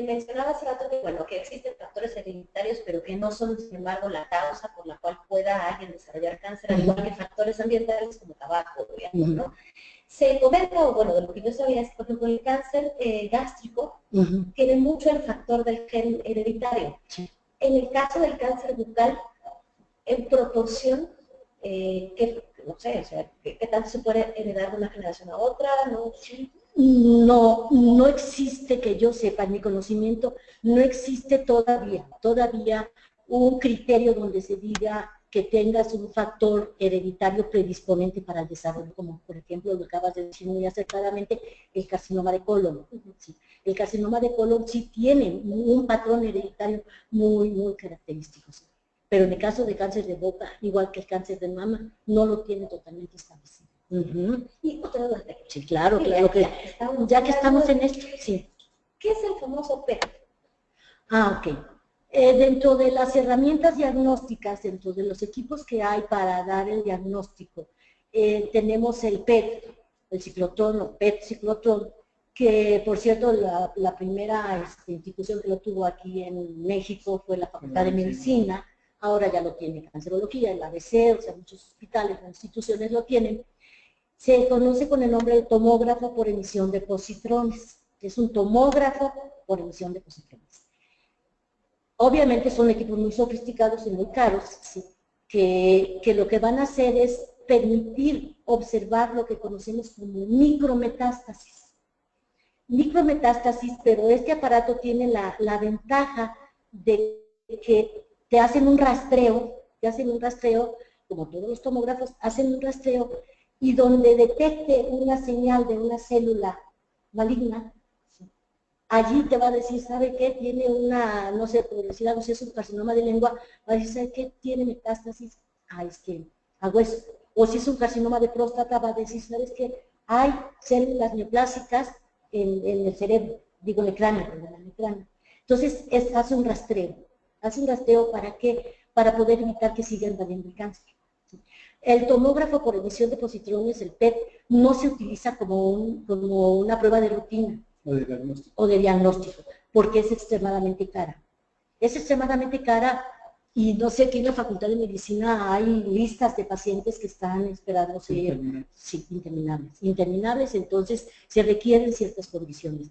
Mencionaba hace rato que, bueno, que existen factores hereditarios, pero que no son, sin embargo, la causa por la cual pueda alguien desarrollar cáncer, al igual que factores ambientales como tabaco, ¿no? Se comenta, o bueno, de lo que yo sabía es que, por ejemplo, el cáncer gástrico tiene mucho el factor del gen hereditario. En el caso del cáncer bucal, en proporción, no sé, o sea, ¿qué tanto se puede heredar de una generación a otra? ¿No? ¿Sí? No existe, que yo sepa, en mi conocimiento, no existe todavía un criterio donde se diga que tengas un factor hereditario predisponente para el desarrollo, como por ejemplo lo acabas de decir muy acertadamente, el carcinoma de colon. ¿Sí? El carcinoma de colon sí tiene un patrón hereditario muy característico. ¿Sí? Pero en el caso de cáncer de boca, igual que el cáncer de mama, no lo tiene totalmente establecido. Y otra duda. Sí, claro, ya que estamos en esto, sí. ¿Qué es el famoso PET? Ok. Dentro de las herramientas diagnósticas, dentro de los equipos que hay para dar el diagnóstico, tenemos el PET, el ciclotrón o PET ciclotrón, que por cierto la primera institución que lo tuvo aquí en México fue la Facultad de Medicina, ahora ya lo tiene Cancerología, el ABC, o sea, muchos hospitales, instituciones lo tienen. Se conoce con el nombre de tomógrafo por emisión de positrones. Es un tomógrafo por emisión de positrones. Obviamente son equipos muy sofisticados y muy caros, ¿sí? que lo que van a hacer es permitir observar lo que conocemos como micrometástasis. Micrometástasis, pero este aparato tiene la ventaja de que te hacen un rastreo, como todos los tomógrafos, hacen un rastreo y donde detecte una señal de una célula maligna, allí te va a decir, ¿sabe qué? Tiene una, no sé, por decir algo, si es un carcinoma de lengua, va a decir, ¿sabe qué? Tiene metástasis a hueso. O si es un carcinoma de próstata, va a decir, ¿sabes qué? Hay células neoplásicas en el cerebro, digo, en el cráneo, perdón, en el cráneo. Entonces, hace un rastreo. Hace un rastreo ¿para qué? Para poder evitar que siga invadiendo el cáncer. El tomógrafo por emisión de positrones, el PET, no se utiliza como una prueba de rutina. O de diagnóstico, porque es extremadamente cara. Es extremadamente cara y no sé, aquí en la Facultad de Medicina hay listas de pacientes que están esperando ser interminables, entonces se requieren ciertas condiciones.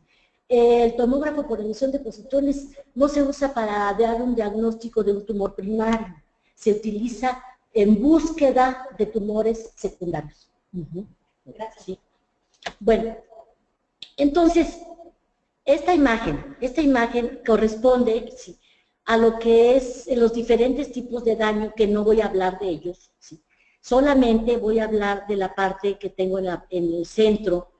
El tomógrafo por emisión de positrones no se usa para dar un diagnóstico de un tumor primario, se utiliza en búsqueda de tumores secundarios. Gracias. Sí. Bueno, entonces, esta imagen corresponde ¿sí? a lo que es los diferentes tipos de daño, que no voy a hablar de ellos. ¿sí? Solamente voy a hablar de la parte que tengo en el centro,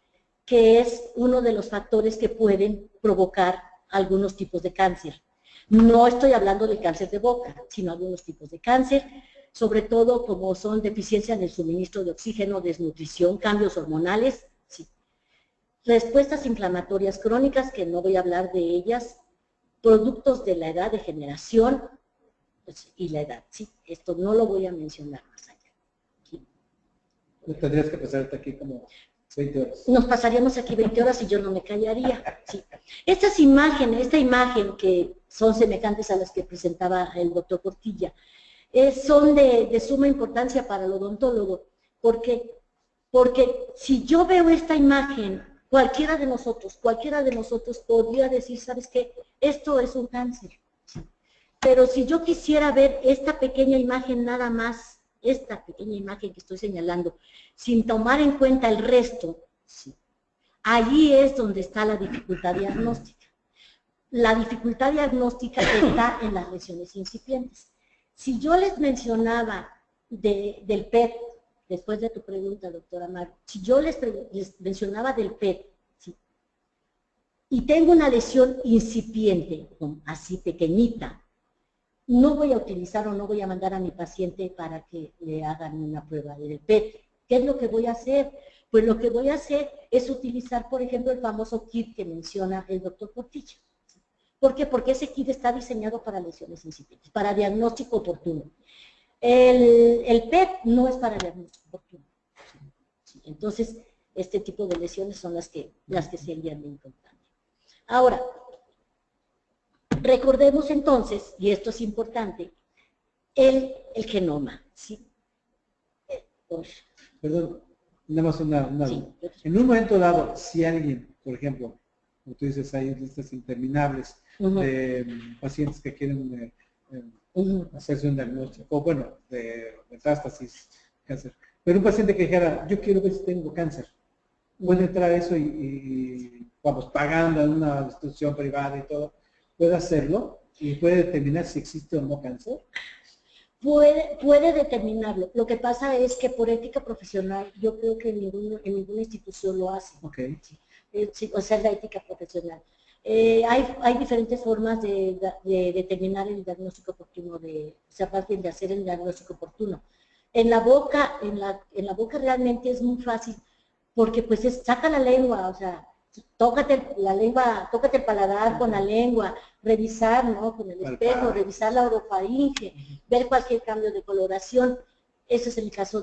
que es uno de los factores que pueden provocar algunos tipos de cáncer. No estoy hablando del cáncer de boca, sino algunos tipos de cáncer, sobre todo como son deficiencia en el suministro de oxígeno, desnutrición, cambios hormonales, ¿sí? Respuestas inflamatorias crónicas, que no voy a hablar de ellas, productos de la edad de generación pues, y la edad, ¿sí? Esto no lo voy a mencionar más allá. ¿Sí? Tendrías que pasarte aquí como 20 horas. Nos pasaríamos aquí 20 horas y yo no me callaría. ¿sí? Esta imagen que son semejantes a las que presentaba el doctor Portilla, son de suma importancia para el odontólogo, porque si yo veo esta imagen, cualquiera de nosotros podría decir, ¿sabes qué? Esto es un cáncer. ¿sí? Pero si yo quisiera ver esta pequeña imagen nada más, esta pequeña imagen que estoy señalando, sin tomar en cuenta el resto, ¿sí? allí es donde está la dificultad diagnóstica. La dificultad diagnóstica está en las lesiones incipientes. Si yo les mencionaba del PET, después de tu pregunta, doctora Mar, si yo les mencionaba del PET, ¿sí? y tengo una lesión incipiente, así pequeñita, no voy a utilizar o no voy a mandar a mi paciente para que le hagan una prueba del PET. ¿Qué es lo que voy a hacer? Pues lo que voy a hacer es utilizar, por ejemplo, el famoso kit que menciona el doctor Portilla. ¿Por qué? Porque ese kit está diseñado para lesiones incipientes, para diagnóstico oportuno. El PET no es para diagnóstico oportuno. ¿sí? Entonces, este tipo de lesiones son las que serían de importancia. Ahora, recordemos entonces, y esto es importante, el genoma. ¿sí? Perdón, nada más una Sí. duda. En un momento dado, si alguien, por ejemplo, como tú dices, hay listas interminables de pacientes que quieren hacerse un diagnóstico, o bueno, de metástasis, cáncer. Pero un paciente que dijera, yo quiero ver si tengo cáncer, puede entrar eso y vamos, pagando en una institución privada y todo, puede hacerlo y puede determinar si existe o no cáncer. Puede determinarlo. Lo que pasa es que por ética profesional, yo creo que en ninguna institución lo hace. Okay. Sí, o sea, es la ética profesional. Hay diferentes formas de determinar el diagnóstico oportuno, aparte de hacer el diagnóstico oportuno. En la boca realmente es muy fácil, porque pues saca la lengua, o sea, tócate la lengua, tócate el paladar con la lengua, revisar, ¿no? Con el espejo, revisar la orofaringe, ver cualquier cambio de coloración. Eso es en el caso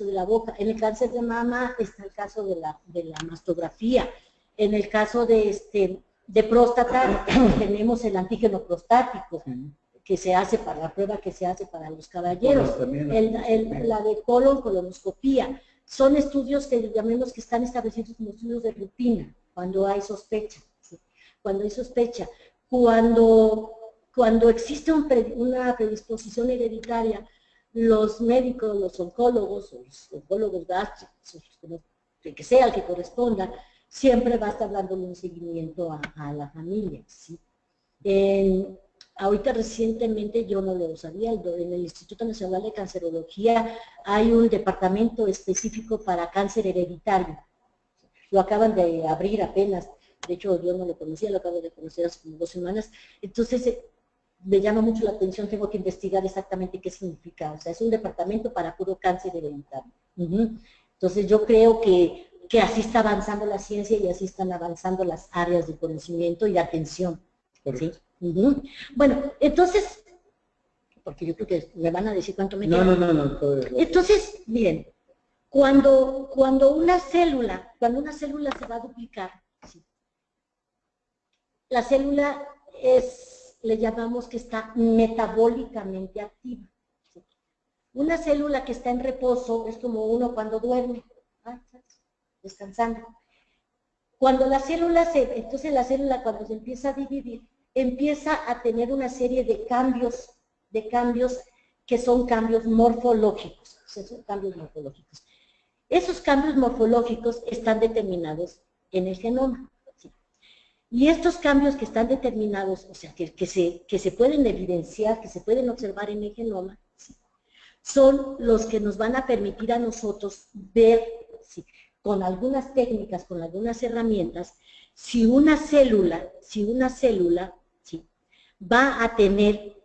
de la boca. En el cáncer de mama está el caso de la mastografía. En el caso de próstata tenemos el antígeno prostático, que se hace para la prueba que se hace para los caballeros. La de colon, colonoscopía. Son estudios que llamemos que están establecidos como estudios de rutina, cuando hay sospecha. ¿sí? Cuando hay sospecha. Cuando cuando existe una predisposición hereditaria, los médicos, los oncólogos gástricos, que sea el que corresponda, siempre va a estar dándole un seguimiento a la familia, ¿sí? Ahorita recientemente, yo no lo sabía, en el Instituto Nacional de Cancerología hay un departamento específico para cáncer hereditario. Lo acaban de abrir apenas, de hecho yo no lo conocía, lo acabo de conocer hace como 2 semanas, entonces me llama mucho la atención, tengo que investigar exactamente qué significa, o sea, es un departamento para puro cáncer hereditario. Entonces yo creo que así está avanzando la ciencia y así están avanzando las áreas de conocimiento y de atención. ¿Sí? Bueno, entonces, porque yo creo que me van a decir cuánto me queda. No. Entonces, miren, cuando una célula se va a duplicar, ¿sí? La célula le llamamos que está metabólicamente activa. ¿Sí? Una célula que está en reposo es como uno cuando duerme, descansando. Cuando entonces la célula cuando se empieza a dividir, empieza a tener una serie de cambios que son cambios morfológicos. Esos cambios morfológicos están determinados en el genoma. ¿Sí? Y estos cambios que están determinados, o sea, que se pueden evidenciar, que se pueden observar en el genoma, ¿sí? Son los que nos van a permitir a nosotros ver, ¿sí? Con algunas técnicas, con algunas herramientas, si una célula ¿sí? Va a tener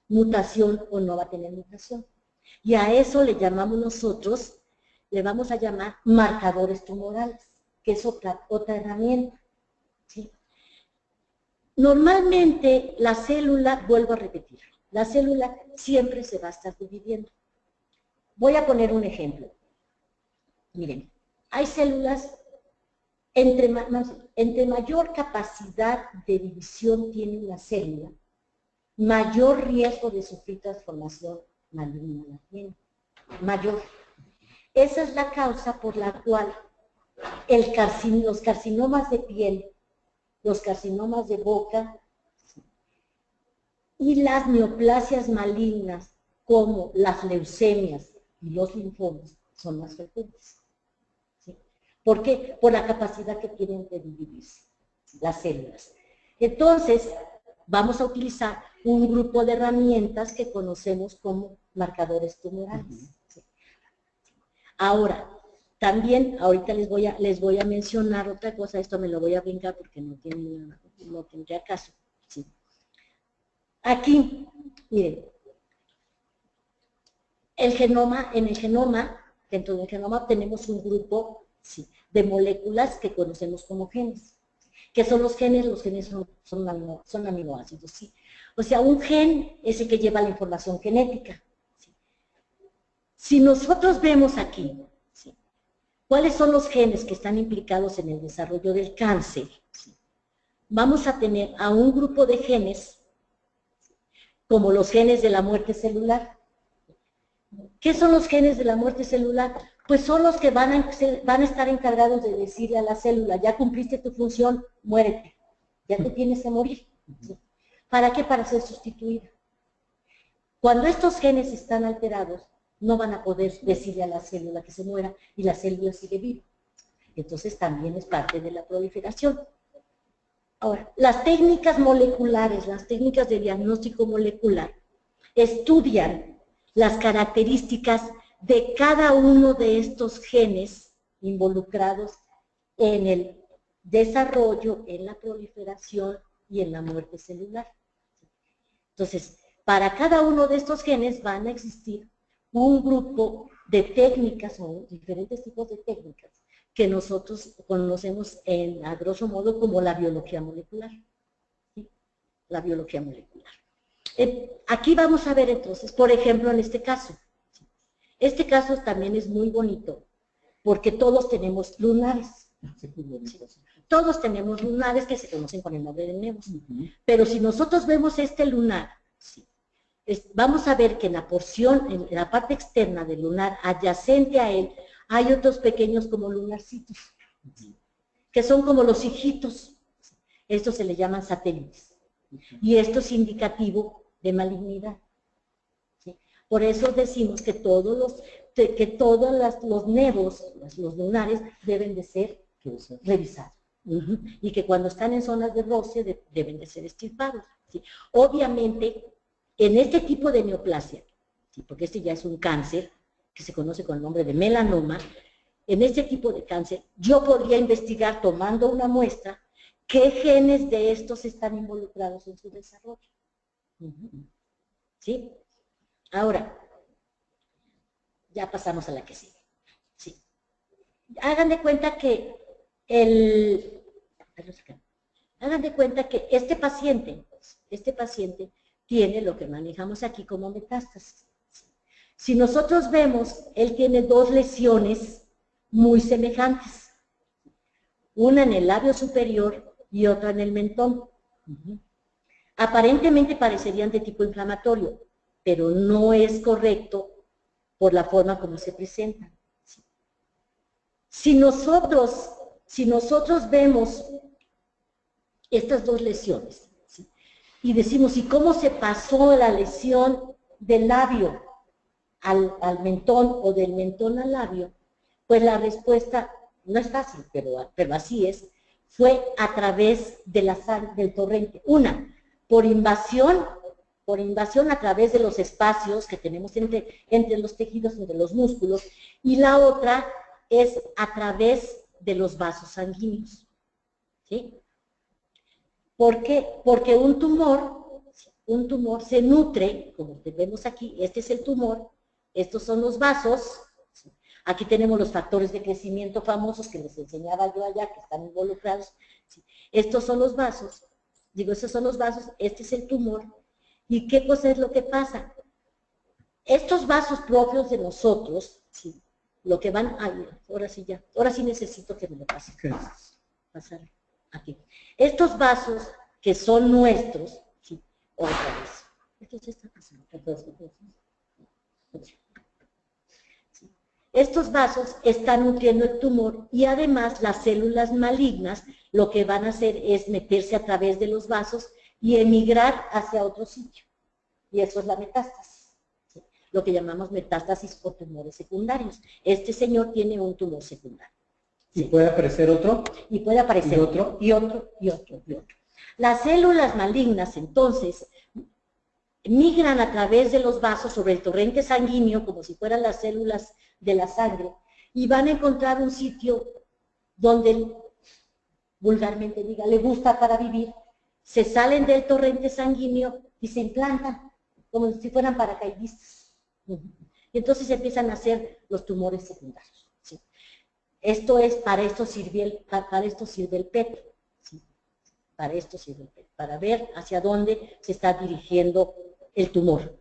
mutación o no va a tener mutación. Y a eso le llamamos nosotros, le vamos a llamar marcadores tumorales, que es otra herramienta. ¿Sí? Normalmente la célula, vuelvo a repetir, la célula siempre se va a estar dividiendo. Voy a poner un ejemplo. Miren, hay células, entre mayor capacidad de división tiene una célula, mayor riesgo de sufrir transformación maligna la tiene. Mayor. Esa es la causa por la cual los carcinomas de piel, los carcinomas de boca y las neoplasias malignas, como las leucemias y los linfomas, son más frecuentes. ¿Sí? ¿Por qué? Por la capacidad que tienen de dividirse las células. Entonces, vamos a utilizar un grupo de herramientas que conocemos como marcadores tumorales. ¿Sí? Ahora, también, ahorita les voy a mencionar otra cosa, esto me lo voy a brincar porque no tendría caso. ¿Sí? Aquí, miren, dentro del genoma tenemos un grupo, ¿sí?, de moléculas que conocemos como genes. ¿Qué son los genes? Los genes son aminoácidos, ¿sí? O sea, un gen es el que lleva la información genética. ¿Sí? Si nosotros vemos aquí, ¿sí?, ¿cuáles son los genes que están implicados en el desarrollo del cáncer? ¿Sí? Vamos a tener a un grupo de genes, como los genes de la muerte celular. ¿Qué son los genes de la muerte celular? Pues son los que van a estar encargados de decirle a la célula, ya cumpliste tu función, muérete, ya te tienes que morir. ¿Sí? ¿Para qué? Para ser sustituida. Cuando estos genes están alterados, no van a poder decirle a la célula que se muera y la célula sigue viva. Entonces también es parte de la proliferación. Ahora, las técnicas moleculares, las técnicas de diagnóstico molecular, estudian las características de cada uno de estos genes involucrados en el desarrollo, en la proliferación y en la muerte celular. Entonces, para cada uno de estos genes van a existir un grupo de técnicas o diferentes tipos de técnicas que nosotros conocemos a grosso modo como la biología molecular. ¿Sí? La biología molecular. Aquí vamos a ver entonces, por ejemplo, en este caso. Este caso también es muy bonito, porque todos tenemos lunares. ¿Sí? Todos tenemos lunares que se conocen con el nombre de nevos. Pero si nosotros vemos este lunar, ¿sí?, vamos a ver que en la parte externa del lunar, adyacente a él, hay otros pequeños como lunarcitos, ¿sí?, que son como los hijitos. Estos se les llaman satélites. Y esto es indicativo de malignidad. ¿Sí? Por eso decimos que todos los nevos, los lunares, deben de ser revisados. Y que cuando están en zonas de roce deben de ser extirpados. ¿Sí? Obviamente, en este tipo de neoplasia, ¿sí? Porque este ya es un cáncer que se conoce con el nombre de melanoma, en este tipo de cáncer yo podría investigar tomando una muestra qué genes de estos están involucrados en su desarrollo. ¿Sí? Ahora, ya pasamos a la que sigue. ¿Sí? Hagan de cuenta que este paciente tiene lo que manejamos aquí como metástasis. Si nosotros vemos, él tiene dos lesiones muy semejantes. Una en el labio superior y otra en el mentón. Aparentemente parecerían de tipo inflamatorio, pero no es correcto por la forma como se presentan. Si nosotros vemos estas dos lesiones, ¿sí? Y decimos, ¿y cómo se pasó la lesión del labio al mentón o del mentón al labio? Pues la respuesta no es fácil, pero así es. Fue a través de la sangre del torrente. Una, por invasión a través de los espacios que tenemos entre los tejidos, entre los músculos, y la otra es a través de los vasos sanguíneos. ¿Sí? ¿Por qué? Porque un tumor se nutre, como vemos aquí, este es el tumor, estos son los vasos. Aquí tenemos los factores de crecimiento famosos que les enseñaba yo allá, que están involucrados. ¿Sí? Estos son los vasos, estos son los vasos, este es el tumor. ¿Y qué cosa es lo que pasa? Estos vasos propios de nosotros, ¿sí? Lo que van, ahora sí necesito que me lo pasen. Pasar aquí. Estos vasos que son nuestros, ¿sí? Otra vez. Esto se está pasando. Estos vasos están nutriendo el tumor y además las células malignas lo que van a hacer es meterse a través de los vasos y emigrar hacia otro sitio. Y eso es la metástasis. ¿Sí? Lo que llamamos metástasis o tumores secundarios. Este señor tiene un tumor secundario. ¿Sí? ¿Y puede aparecer otro? Y puede aparecer otro, y otro, y otro, y otro. Las células malignas, entonces, migran a través de los vasos sobre el torrente sanguíneo, como si fueran las células de la sangre, y van a encontrar un sitio donde, vulgarmente diga, le gusta para vivir, se salen del torrente sanguíneo y se implantan, como si fueran paracaidistas. Y entonces empiezan a hacer los tumores secundarios. ¿Sí? Para esto sirve el PET. ¿Sí? Para esto sirve el PET, para ver hacia dónde se está dirigiendo el tumor.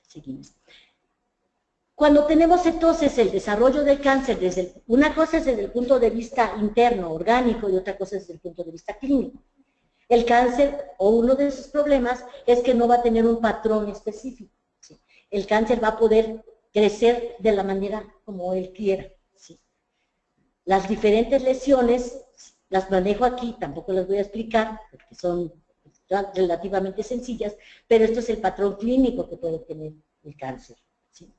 Seguimos. Cuando tenemos entonces el desarrollo del cáncer, una cosa es desde el punto de vista interno, orgánico, y otra cosa es desde el punto de vista clínico. El cáncer, o uno de sus problemas, es que no va a tener un patrón específico. ¿Sí? El cáncer va a poder crecer de la manera como él quiera. ¿Sí? Las diferentes lesiones, las manejo aquí, tampoco las voy a explicar, porque son relativamente sencillas, pero esto es el patrón clínico que puede tener el cáncer. ¿Sí?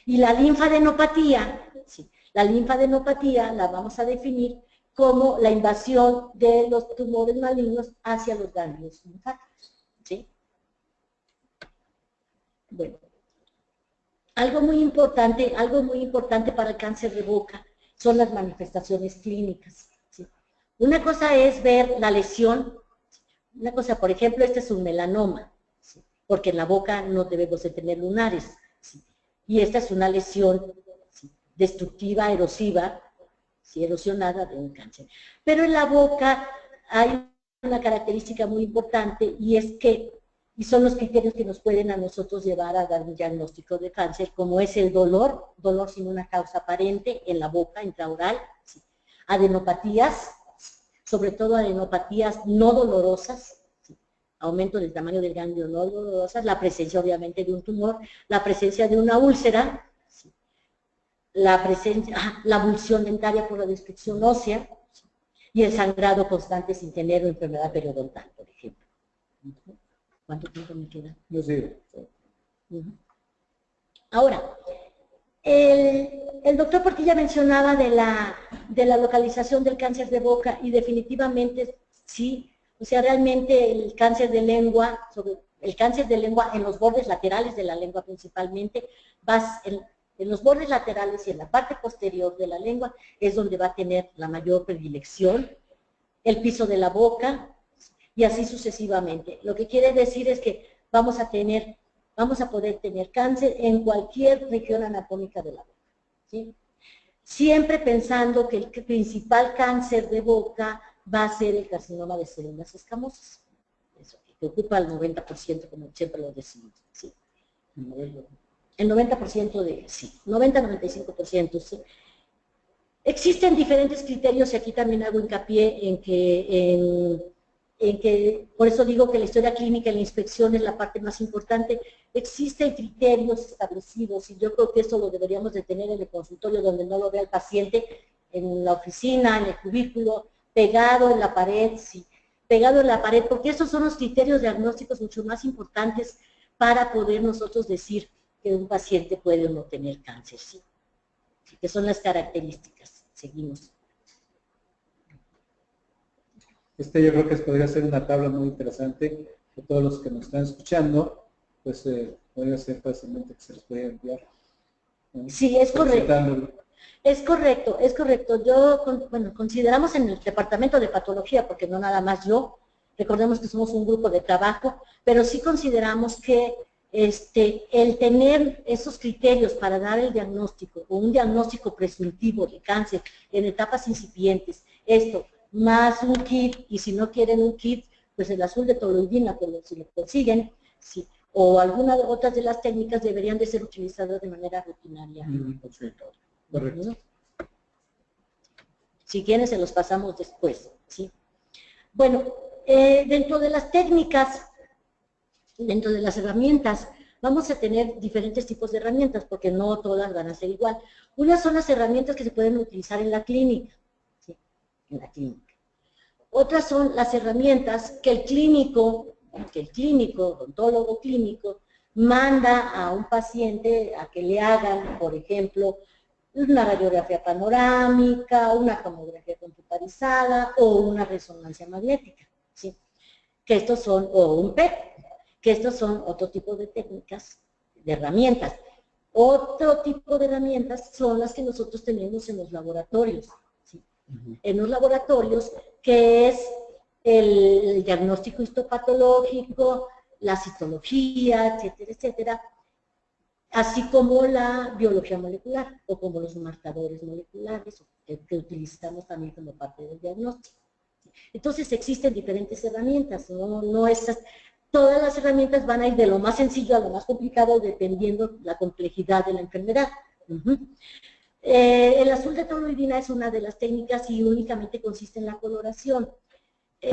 Y la linfadenopatía, ¿sí? La linfadenopatía la vamos a definir como la invasión de los tumores malignos hacia los ganglios linfáticos. ¿Sí? Bueno, algo muy importante para el cáncer de boca son las manifestaciones clínicas. ¿Sí? Una cosa es ver la lesión. Una cosa, por ejemplo, este es un melanoma, ¿sí? Porque en la boca no debemos de tener lunares, ¿sí? Y esta es una lesión, ¿sí? Destructiva, erosiva, ¿sí? Erosionada de un cáncer. Pero en la boca hay una característica muy importante y es que, y son los criterios que nos pueden a nosotros llevar a dar un diagnóstico de cáncer, como es el dolor sin una causa aparente en la boca, intraoral, ¿sí? Adenopatías, sobre todo adenopatías no dolorosas, ¿sí? Aumento del tamaño del ganglio no dolorosas, la presencia obviamente de un tumor, la presencia de una úlcera, ¿sí? La abulsión dentaria por la destrucción ósea, ¿sí? y el sangrado constante sin tener una enfermedad periodontal, por ejemplo. ¿Cuánto tiempo me queda? Yo sí. Ahora, el doctor Portilla mencionaba de la localización del cáncer de boca y definitivamente sí, o sea, realmente el cáncer de lengua, en los bordes laterales de la lengua principalmente, en los bordes laterales y en la parte posterior de la lengua es donde va a tener la mayor predilección, el piso de la boca y así sucesivamente. Lo que quiere decir es que vamos a poder tener cáncer en cualquier región anatómica de la boca, ¿sí? Siempre pensando que el principal cáncer de boca va a ser el carcinoma de células escamosas, eso, que ocupa el 90%, como siempre lo decimos, ¿sí? El 90% de, sí, 90-95%, sí. Existen diferentes criterios y aquí también hago hincapié en que, por eso digo que la historia clínica y la inspección es la parte más importante. Existen criterios establecidos y yo creo que eso lo deberíamos de tener en el consultorio donde no lo vea el paciente, en la oficina, en el cubículo, pegado en la pared, sí, pegado en la pared, porque esos son los criterios diagnósticos mucho más importantes para poder nosotros decir que un paciente puede o no tener cáncer, sí, que son las características. Seguimos. Yo creo que podría ser una tabla muy interesante que todos los que nos están escuchando, pues podría ser fácilmente que se les pueda enviar. Sí, es correcto. Es correcto, es correcto. Bueno, consideramos en el departamento de patología, porque no nada más yo, recordemos que somos un grupo de trabajo, pero sí consideramos que el tener esos criterios para dar el diagnóstico, o un diagnóstico presuntivo de cáncer en etapas incipientes, esto, más un kit, y si no quieren un kit, pues el azul de toluidina, si lo consiguen, sí, o algunas otras de las técnicas deberían de ser utilizadas de manera rutinaria. Correcto. ¿No? Si quieren se los pasamos después, ¿sí? Bueno, dentro de las técnicas, dentro de las herramientas, vamos a tener diferentes tipos de herramientas, porque no todas van a ser igual. Unas son las herramientas que se pueden utilizar en la clínica, ¿sí? En la clínica. Otras son las herramientas que el clínico, odontólogo clínico, manda a un paciente a que le hagan, por ejemplo, una radiografía panorámica, una tomografía computarizada o una resonancia magnética, ¿sí? Que estos son, o un PET, que estos son otro tipo de técnicas, de herramientas. Otro tipo de herramientas son las que nosotros tenemos en los laboratorios, ¿sí? En los laboratorios, que es el diagnóstico histopatológico, la citología, etcétera, etcétera, así como la biología molecular o como los marcadores moleculares que utilizamos también como parte del diagnóstico. Entonces existen diferentes herramientas, todas las herramientas van a ir de lo más sencillo a lo más complicado dependiendo la complejidad de la enfermedad. El azul de toluidina es una de las técnicas y únicamente consiste en la coloración.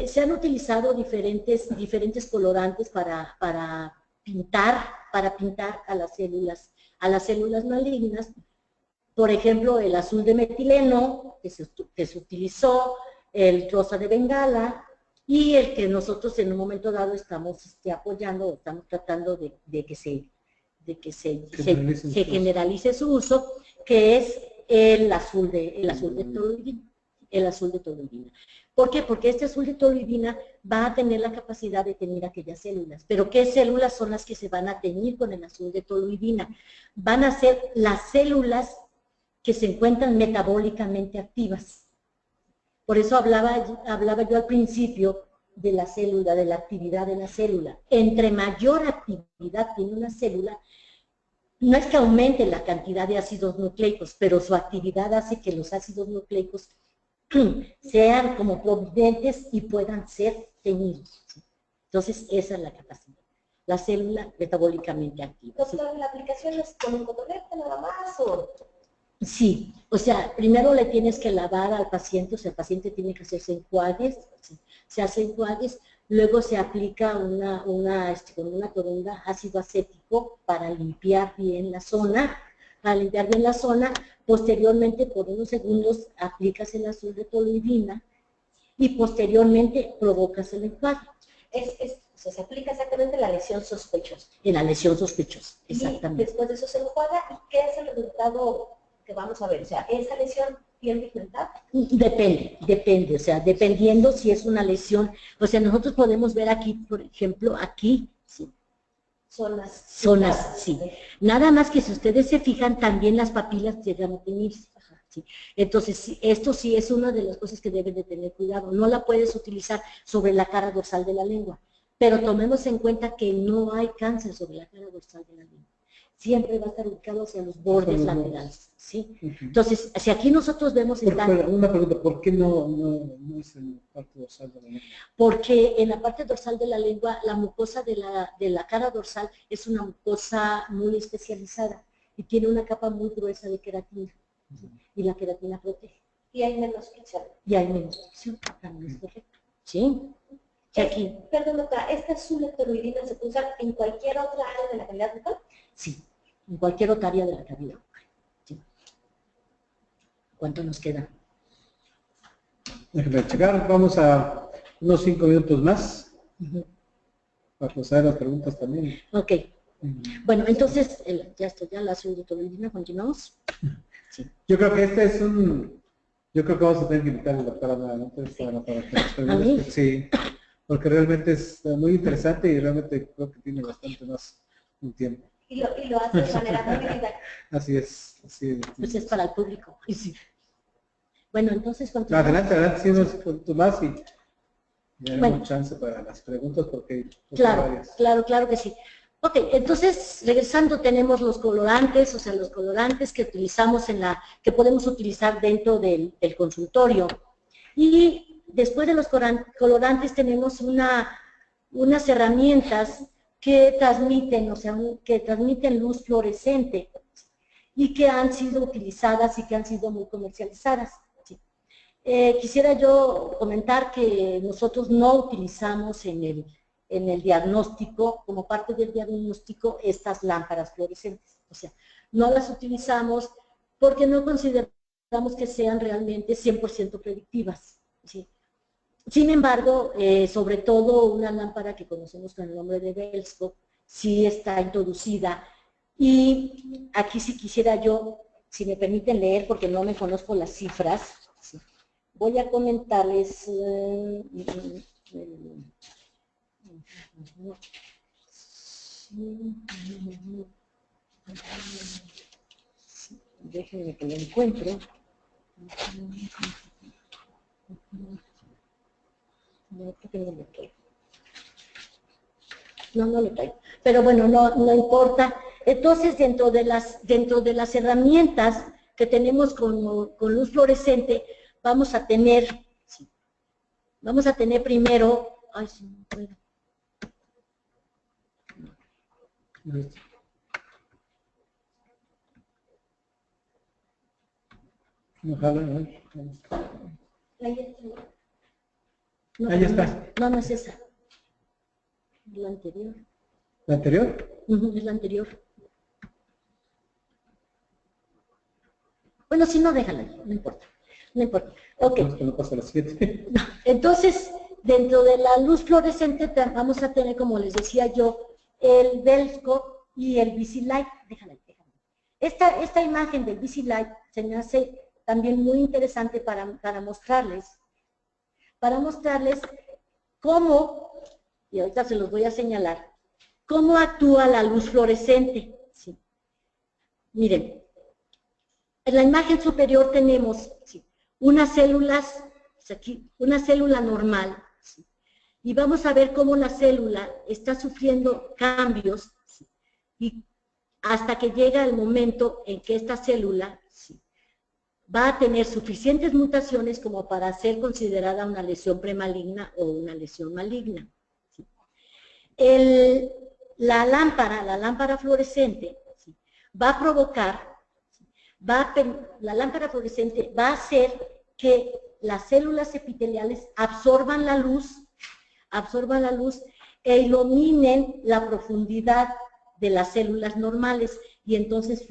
Se han utilizado diferentes colorantes para pintar a las células malignas. Por ejemplo, el azul de metileno, que se utilizó, el rosa de Bengala, y el que nosotros en un momento dado estamos apoyando o estamos tratando de que se generalice su uso, que es el azul de toluidina. ¿Por qué? Porque este azul de toluidina va a tener la capacidad de teñir aquellas células. ¿Pero qué células son las que se van a teñir con el azul de toluidina? Van a ser las células que se encuentran metabólicamente activas. Por eso hablaba yo al principio de la célula, de la actividad de la célula. Entre mayor actividad tiene una célula, no es que aumente la cantidad de ácidos nucleicos, pero su actividad hace que los ácidos nucleicos sean como providentes y puedan ser teñidos. Entonces, esa es la capacidad. La célula metabólicamente activa. Doctor, ¿la aplicación es con un cotonete nada más o...? Sí, o sea, primero le tienes que lavar al paciente, o sea, el paciente tiene que hacerse enjuagues, se hace enjuagues, luego se aplica con una toronda ácido acético para limpiar bien la zona, posteriormente por unos segundos aplicas el azul de toluidina y posteriormente provocas el enjuague. O sea, se aplica exactamente la lesión sospechosa. En la lesión sospechosa, Y exactamente. después de eso se enjuaga, ¿y qué es el resultado que vamos a ver? O sea, esa lesión bien pigmentada. Depende, o sea, dependiendo si es una lesión, o sea, nosotros podemos ver aquí, por ejemplo, aquí, sí, Zonas. sí. Nada más que si ustedes se fijan, también las papilas llegan a teñirse. ¿Sí? Entonces, esto sí es una de las cosas que deben de tener cuidado. No la puedes utilizar sobre la cara dorsal de la lengua, pero tomemos en cuenta que no hay cáncer sobre la cara dorsal de la lengua. Siempre va a estar ubicado hacia los bordes laterales, ¿sí? Entonces, si aquí nosotros vemos... Una pregunta, ¿por qué no es en la parte dorsal de la lengua? Porque en la parte dorsal de la lengua, la mucosa de la cara dorsal es una mucosa muy especializada y tiene una capa muy gruesa de queratina. ¿Sí? Y la queratina protege. Y hay menos fricción. Y hay menos fricción, también es correcto. ¿Sí? Y aquí. Perdón, doctora, ¿esta suleptoruidina se puede usar en cualquier otra área de la cavidad bucal? Sí, en cualquier otra área de la cavidad bucal. ¿Sí? ¿Cuánto nos queda? Déjenme checar, vamos a unos 5 minutos más para pasar las preguntas también. Ok. Bueno, entonces, ya la suleptoruidina, continuamos. Sí. Yo creo que este es yo creo que vamos a tener que invitar a la doctora nuevamente para que nos pregunte. Sí, porque realmente es muy interesante y realmente creo que tiene bastante más un tiempo. Y lo hace de manera muy didáctica. Así es. Pues es para el público. Sí. Bueno, entonces continuamos. Adelante, sí, unos puntos más y Bueno, chance para las preguntas porque claro que sí. Ok, entonces, regresando, tenemos los colorantes, o sea, los colorantes que utilizamos que podemos utilizar dentro del consultorio. Y después de los colorantes tenemos unas herramientas que transmiten, o sea, que transmiten luz fluorescente y que han sido utilizadas y que han sido muy comercializadas. ¿Sí? Quisiera yo comentar que nosotros no utilizamos en el diagnóstico, como parte del diagnóstico, estas lámparas fluorescentes. O sea, no las utilizamos porque no consideramos que sean realmente 100% predictivas. ¿Sí? Sin embargo, sobre todo una lámpara que conocemos con el nombre de Belscope, sí está introducida. Y aquí sí quisiera yo, si me permiten leer, porque no me conozco las cifras, ¿sí? Voy a comentarles... Déjenme que lo encuentre. No, creo que no lo traigo. No lo traigo. Pero bueno, no importa. Entonces, dentro de las herramientas que tenemos con luz fluorescente, vamos a tener primero... Ay, sí, no puedo. Ahí está. No es esa. Es la anterior. ¿La anterior? Es la anterior. Bueno, si no, déjala, no importa. Ok. No pasa a las 7. Entonces, dentro de la luz fluorescente vamos a tener, como les decía yo, el Belscope y el VisiLight. Déjala. Esta imagen del VisiLight se me hace también muy interesante para mostrarles cómo, y ahorita se los voy a señalar, cómo actúa la luz fluorescente. ¿Sí? Miren, en la imagen superior tenemos unas células, aquí, una célula normal, ¿sí? Y vamos a ver cómo la célula está sufriendo cambios, ¿sí? Y hasta que llega el momento en que esta célula, ¿sí?, va a tener suficientes mutaciones como para ser considerada una lesión premaligna o una lesión maligna. ¿Sí? La lámpara fluorescente, ¿sí?, va a provocar, la lámpara fluorescente va a hacer que las células epiteliales absorban la luz e iluminen la profundidad de las células normales y entonces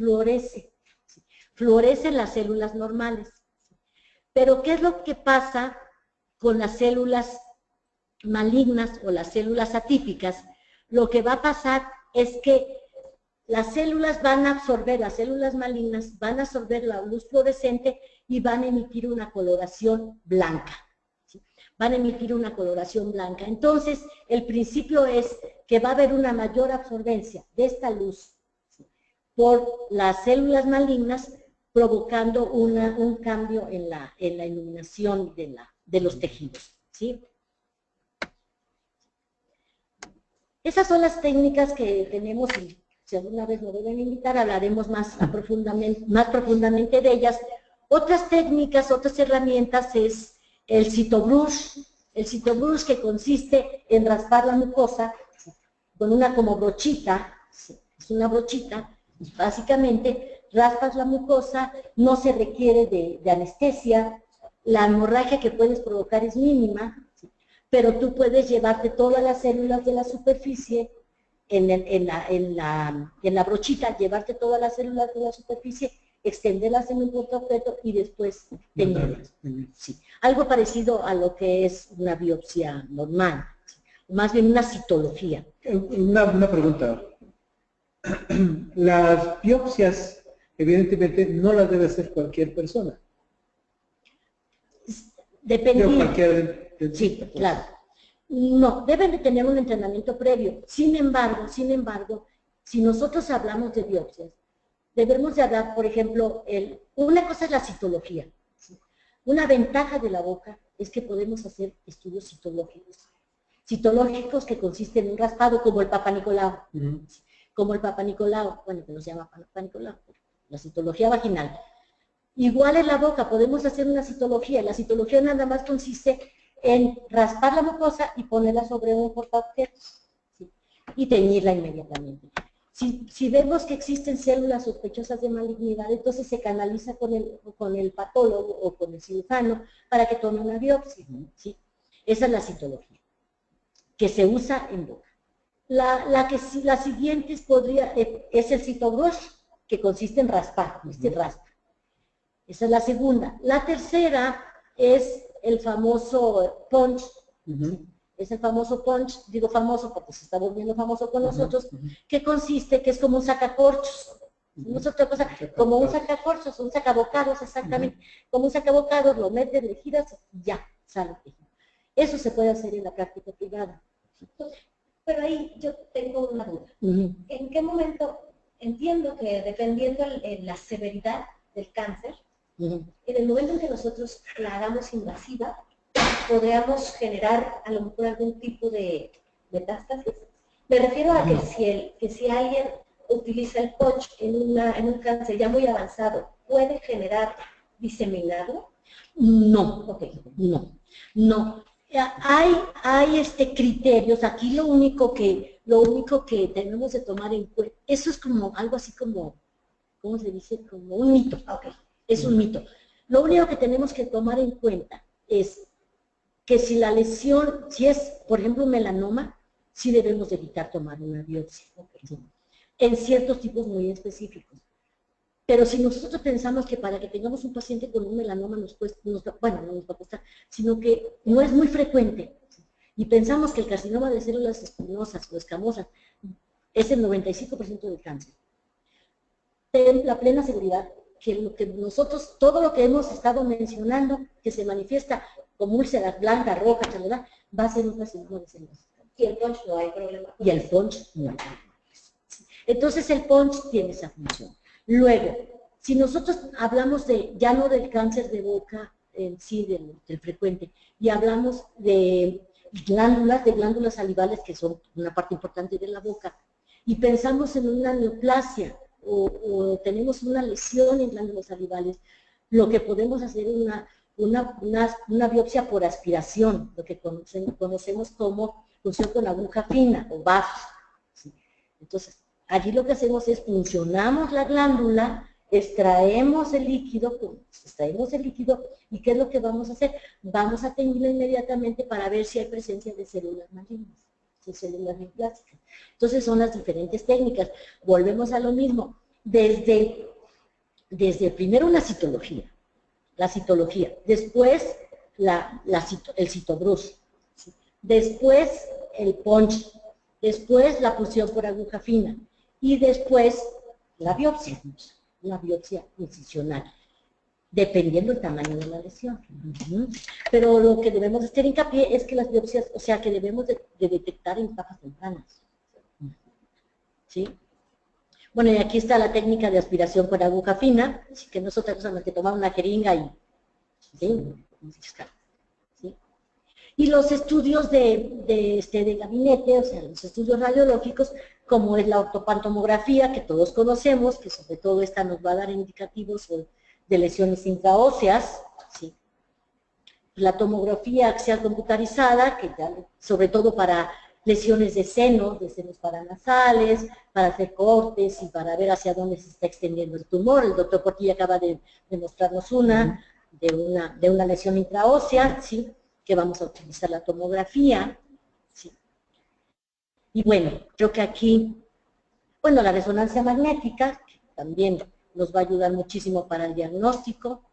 florecen las células normales. Pero ¿qué es lo que pasa con las células malignas o las células atípicas, lo que va a pasar es que las células van a absorber, las células malignas van a absorber la luz fluorescente y van a emitir una coloración blanca. ¿Sí? Van a emitir una coloración blanca. Entonces, el principio es que va a haber una mayor absorbencia de esta luz, ¿sí?, por las células malignas, provocando un cambio en la iluminación de los tejidos. ¿Sí? Esas son las técnicas que tenemos y si alguna vez nos deben invitar, hablaremos más profundamente de ellas. Otras técnicas, otras herramientas es el citobrush. El citobrush, que consiste en raspar la mucosa con una como brochita, es una brochita, básicamente raspas la mucosa, no se requiere de anestesia, la hemorragia que puedes provocar es mínima, pero tú puedes llevarte todas las células de la superficie en la brochita, llevarte todas las células de la superficie, extenderlas en un punto objeto y después teñirlas. Sí. Algo parecido a lo que es una biopsia normal, ¿sí?, más bien una citología. Una pregunta. Las biopsias, evidentemente, no las debe hacer cualquier persona. Dependiendo. Sí, Pues. claro. No, deben de tener un entrenamiento previo. Sin embargo, si nosotros hablamos de biopsias, debemos de hablar, por ejemplo, una cosa es la citología. ¿Sí? Una ventaja de la boca es que podemos hacer estudios citológicos. Citológicos que consisten en un raspado como el Papa Nicolau. ¿Sí? Como el Papa Nicolau, bueno, que no se llama Papa Nicolau, la citología vaginal. Igual en la boca podemos hacer una citología. La citología nada más consiste en raspar la mucosa y ponerla sobre un portaobjetos, ¿sí?, y teñirla inmediatamente. Si vemos que existen células sospechosas de malignidad, entonces se canaliza con el patólogo o con el cirujano para que tome una biopsia. ¿Sí? Esa es la citología, que se usa en boca. La siguiente es el citobrush, que consiste en raspar, raspa. Esa es la segunda. La tercera es el famoso punch. Es el famoso punch, digo famoso porque se está volviendo famoso con nosotros, que consiste, que es como un sacacorchos. No es otra cosa, como un sacacorchos, un sacabocados, exactamente. Como un sacabocados, lo metes, le giras y ya, sale. Eso se puede hacer en la práctica privada. Pero ahí yo tengo una duda. ¿En qué momento, entiendo que dependiendo de la severidad del cáncer, en el momento en que nosotros la hagamos invasiva, podríamos generar a lo mejor algún tipo de metástasis? Me refiero a que si alguien utiliza el punch en un cáncer ya muy avanzado, ¿puede diseminarlo? No, Okay. no. Hay criterios. Aquí lo único que tenemos de tomar en cuenta, eso es como algo así como, ¿cómo se dice? Como un mito. Okay. Es un mito. Lo único que tenemos que tomar en cuenta es que si la lesión, si es, por ejemplo, un melanoma, sí debemos de evitar tomar una biopsia, ¿sí?, en ciertos tipos muy específicos. Pero si nosotros pensamos que para que tengamos un paciente con un melanoma no nos va a costar, sino que no es muy frecuente, ¿sí?, y pensamos que el carcinoma de células espinosas o escamosas es el 95% del cáncer, ten la plena seguridad que todo lo que hemos estado mencionando, que se manifiesta como úlceras blancas, rojas, ¿verdad?, va a ser un carcinoma de células. Y el punch no hay problema. Y el punch no hay problema. Entonces el punch tiene esa función. Luego, si nosotros hablamos ya no del cáncer de boca en sí, del frecuente, y hablamos de glándulas salivales, que son una parte importante de la boca, y pensamos en una neoplasia, o tenemos una lesión en glándulas salivales, lo que podemos hacer es una biopsia por aspiración, lo que conocemos como punción con aguja fina o BAF. ¿Sí? Entonces, allí lo que hacemos es puncionamos la glándula, extraemos el líquido, y ¿qué es lo que vamos a hacer? Vamos a teñirlo inmediatamente para ver si hay presencia de células malignas, de células neoplásicas. Entonces son las diferentes técnicas. Volvemos a lo mismo. Desde primero la citología, después el citobrus. ¿Sí? Después el punch, después la punción por aguja fina y después la biopsia incisional, dependiendo del tamaño de la lesión. Pero lo que debemos hacer hincapié es que las biopsias, o sea, que debemos de detectar en etapas tempranas. ¿Sí? Bueno, y aquí está la técnica de aspiración con aguja fina, así que no es otra cosa más que tomar una jeringa y... ¿sí? ¿Sí? Y los estudios de gabinete, o sea, los estudios radiológicos, como es la ortopantomografía, que todos conocemos, que sobre todo esta nos va a dar indicativos de lesiones intraóseas, ¿sí? La tomografía axial computarizada, que ya, sobre todo para lesiones de senos paranasales, para hacer cortes y para ver hacia dónde se está extendiendo el tumor. El doctor Portilla acaba de mostrarnos una de una lesión intraósea, ¿sí? Que vamos a utilizar la tomografía, ¿sí? Y bueno, creo que aquí, bueno, la resonancia magnética, que también nos va a ayudar muchísimo para el diagnóstico,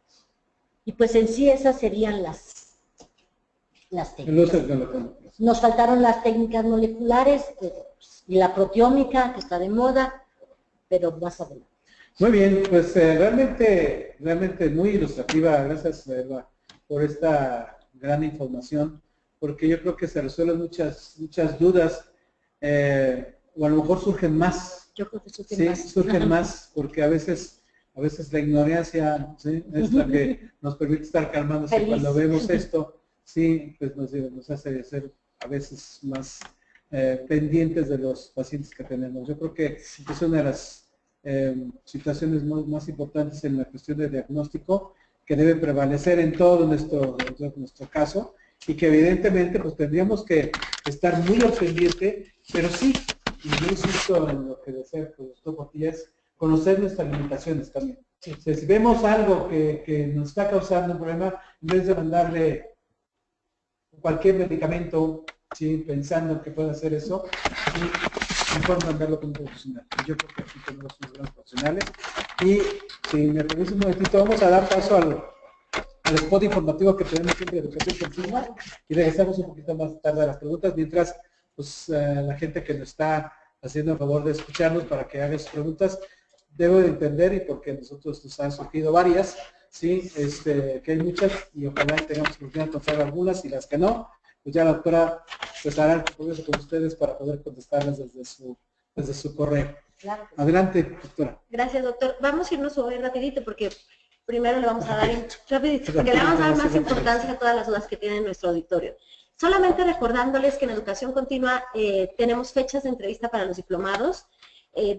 y pues en sí esas serían las técnicas. Nos faltaron las técnicas moleculares y la proteómica, que está de moda, pero más adelante. Muy bien, pues realmente muy ilustrativa, gracias Eva, por esta gran información, porque yo creo que se resuelven muchas dudas, o a lo mejor surgen más. Yo creo que surgen más. Surgen más, porque a veces la ignorancia, ¿sí? Es la que nos permite estar calmándose cuando vemos esto, sí, pues nos hace ser a veces más pendientes de los pacientes que tenemos. Yo creo que es una de las situaciones más importantes en la cuestión de diagnóstico que debe prevalecer en todo nuestro caso, y que evidentemente pues tendríamos que estar muy al pendiente, pero sí, y yo insisto en lo que decía el doctor Portilla, es conocer nuestras limitaciones también. Sí. O sea, si vemos algo que nos está causando un problema, en vez de mandarle cualquier medicamento, ¿sí? Pensando que puede hacer eso, ¿sí? Mejor mandarlo con un profesional. Yo creo que aquí tenemos unos grandes profesionales. Y si me permite un momentito, vamos a dar paso al spot informativo que tenemos siempre de educación continua, y regresamos un poquito más tarde a las preguntas, mientras pues, la gente que nos está haciendo el favor de escucharnos para que haga sus preguntas, debo de entender, y porque nosotros nos han surgido varias, ¿sí? Que hay muchas, y ojalá tengamos oportunidad de encontrar algunas, y las que no, pues ya la doctora pues hará el compromiso con ustedes para poder contestarlas desde su correo. Claro. Adelante, doctora. Gracias, doctor. Vamos a irnos hoy rapidito porque primero le vamos a dar rapidito, porque le vamos a dar más importancia a todas las dudas que tiene nuestro auditorio. Solamente recordándoles que en educación continua tenemos fechas de entrevista para los diplomados.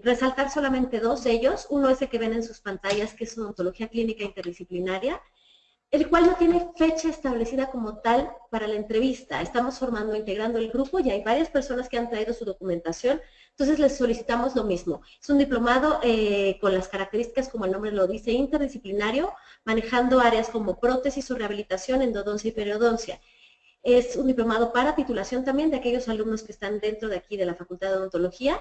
Resaltar solamente dos de ellos. Uno es el que ven en sus pantallas, que es odontología clínica interdisciplinaria, el cual no tiene fecha establecida como tal para la entrevista. Estamos integrando el grupo, y hay varias personas que han traído su documentación, entonces les solicitamos lo mismo. Es un diplomado con las características, como el nombre lo dice, interdisciplinario, manejando áreas como prótesis o rehabilitación, endodoncia y periodoncia. Es un diplomado para titulación también de aquellos alumnos que están dentro de aquí de la Facultad de Odontología.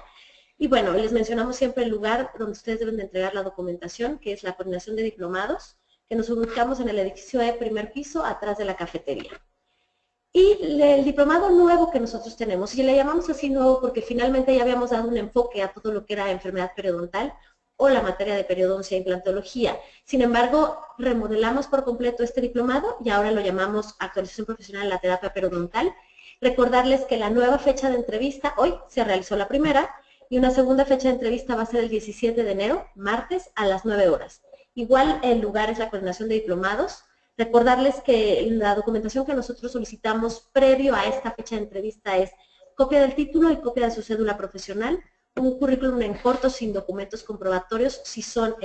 Y bueno, les mencionamos siempre el lugar donde ustedes deben de entregar la documentación, que es la coordinación de diplomados, que nos ubicamos en el edificio E, primer piso, atrás de la cafetería. Y el diplomado nuevo que nosotros tenemos, y le llamamos así nuevo porque finalmente ya habíamos dado un enfoque a todo lo que era enfermedad periodontal o la materia de periodoncia e implantología. Sin embargo, remodelamos por completo este diplomado y ahora lo llamamos actualización profesional en la terapia periodontal. Recordarles que la nueva fecha de entrevista, hoy se realizó la primera, y una segunda fecha de entrevista va a ser el 17 de enero, martes, a las 9 horas. Igual el lugar es la coordinación de diplomados. Recordarles que la documentación que nosotros solicitamos previo a esta fecha de entrevista es copia del título y copia de su cédula profesional, un currículum en corto sin documentos comprobatorios si son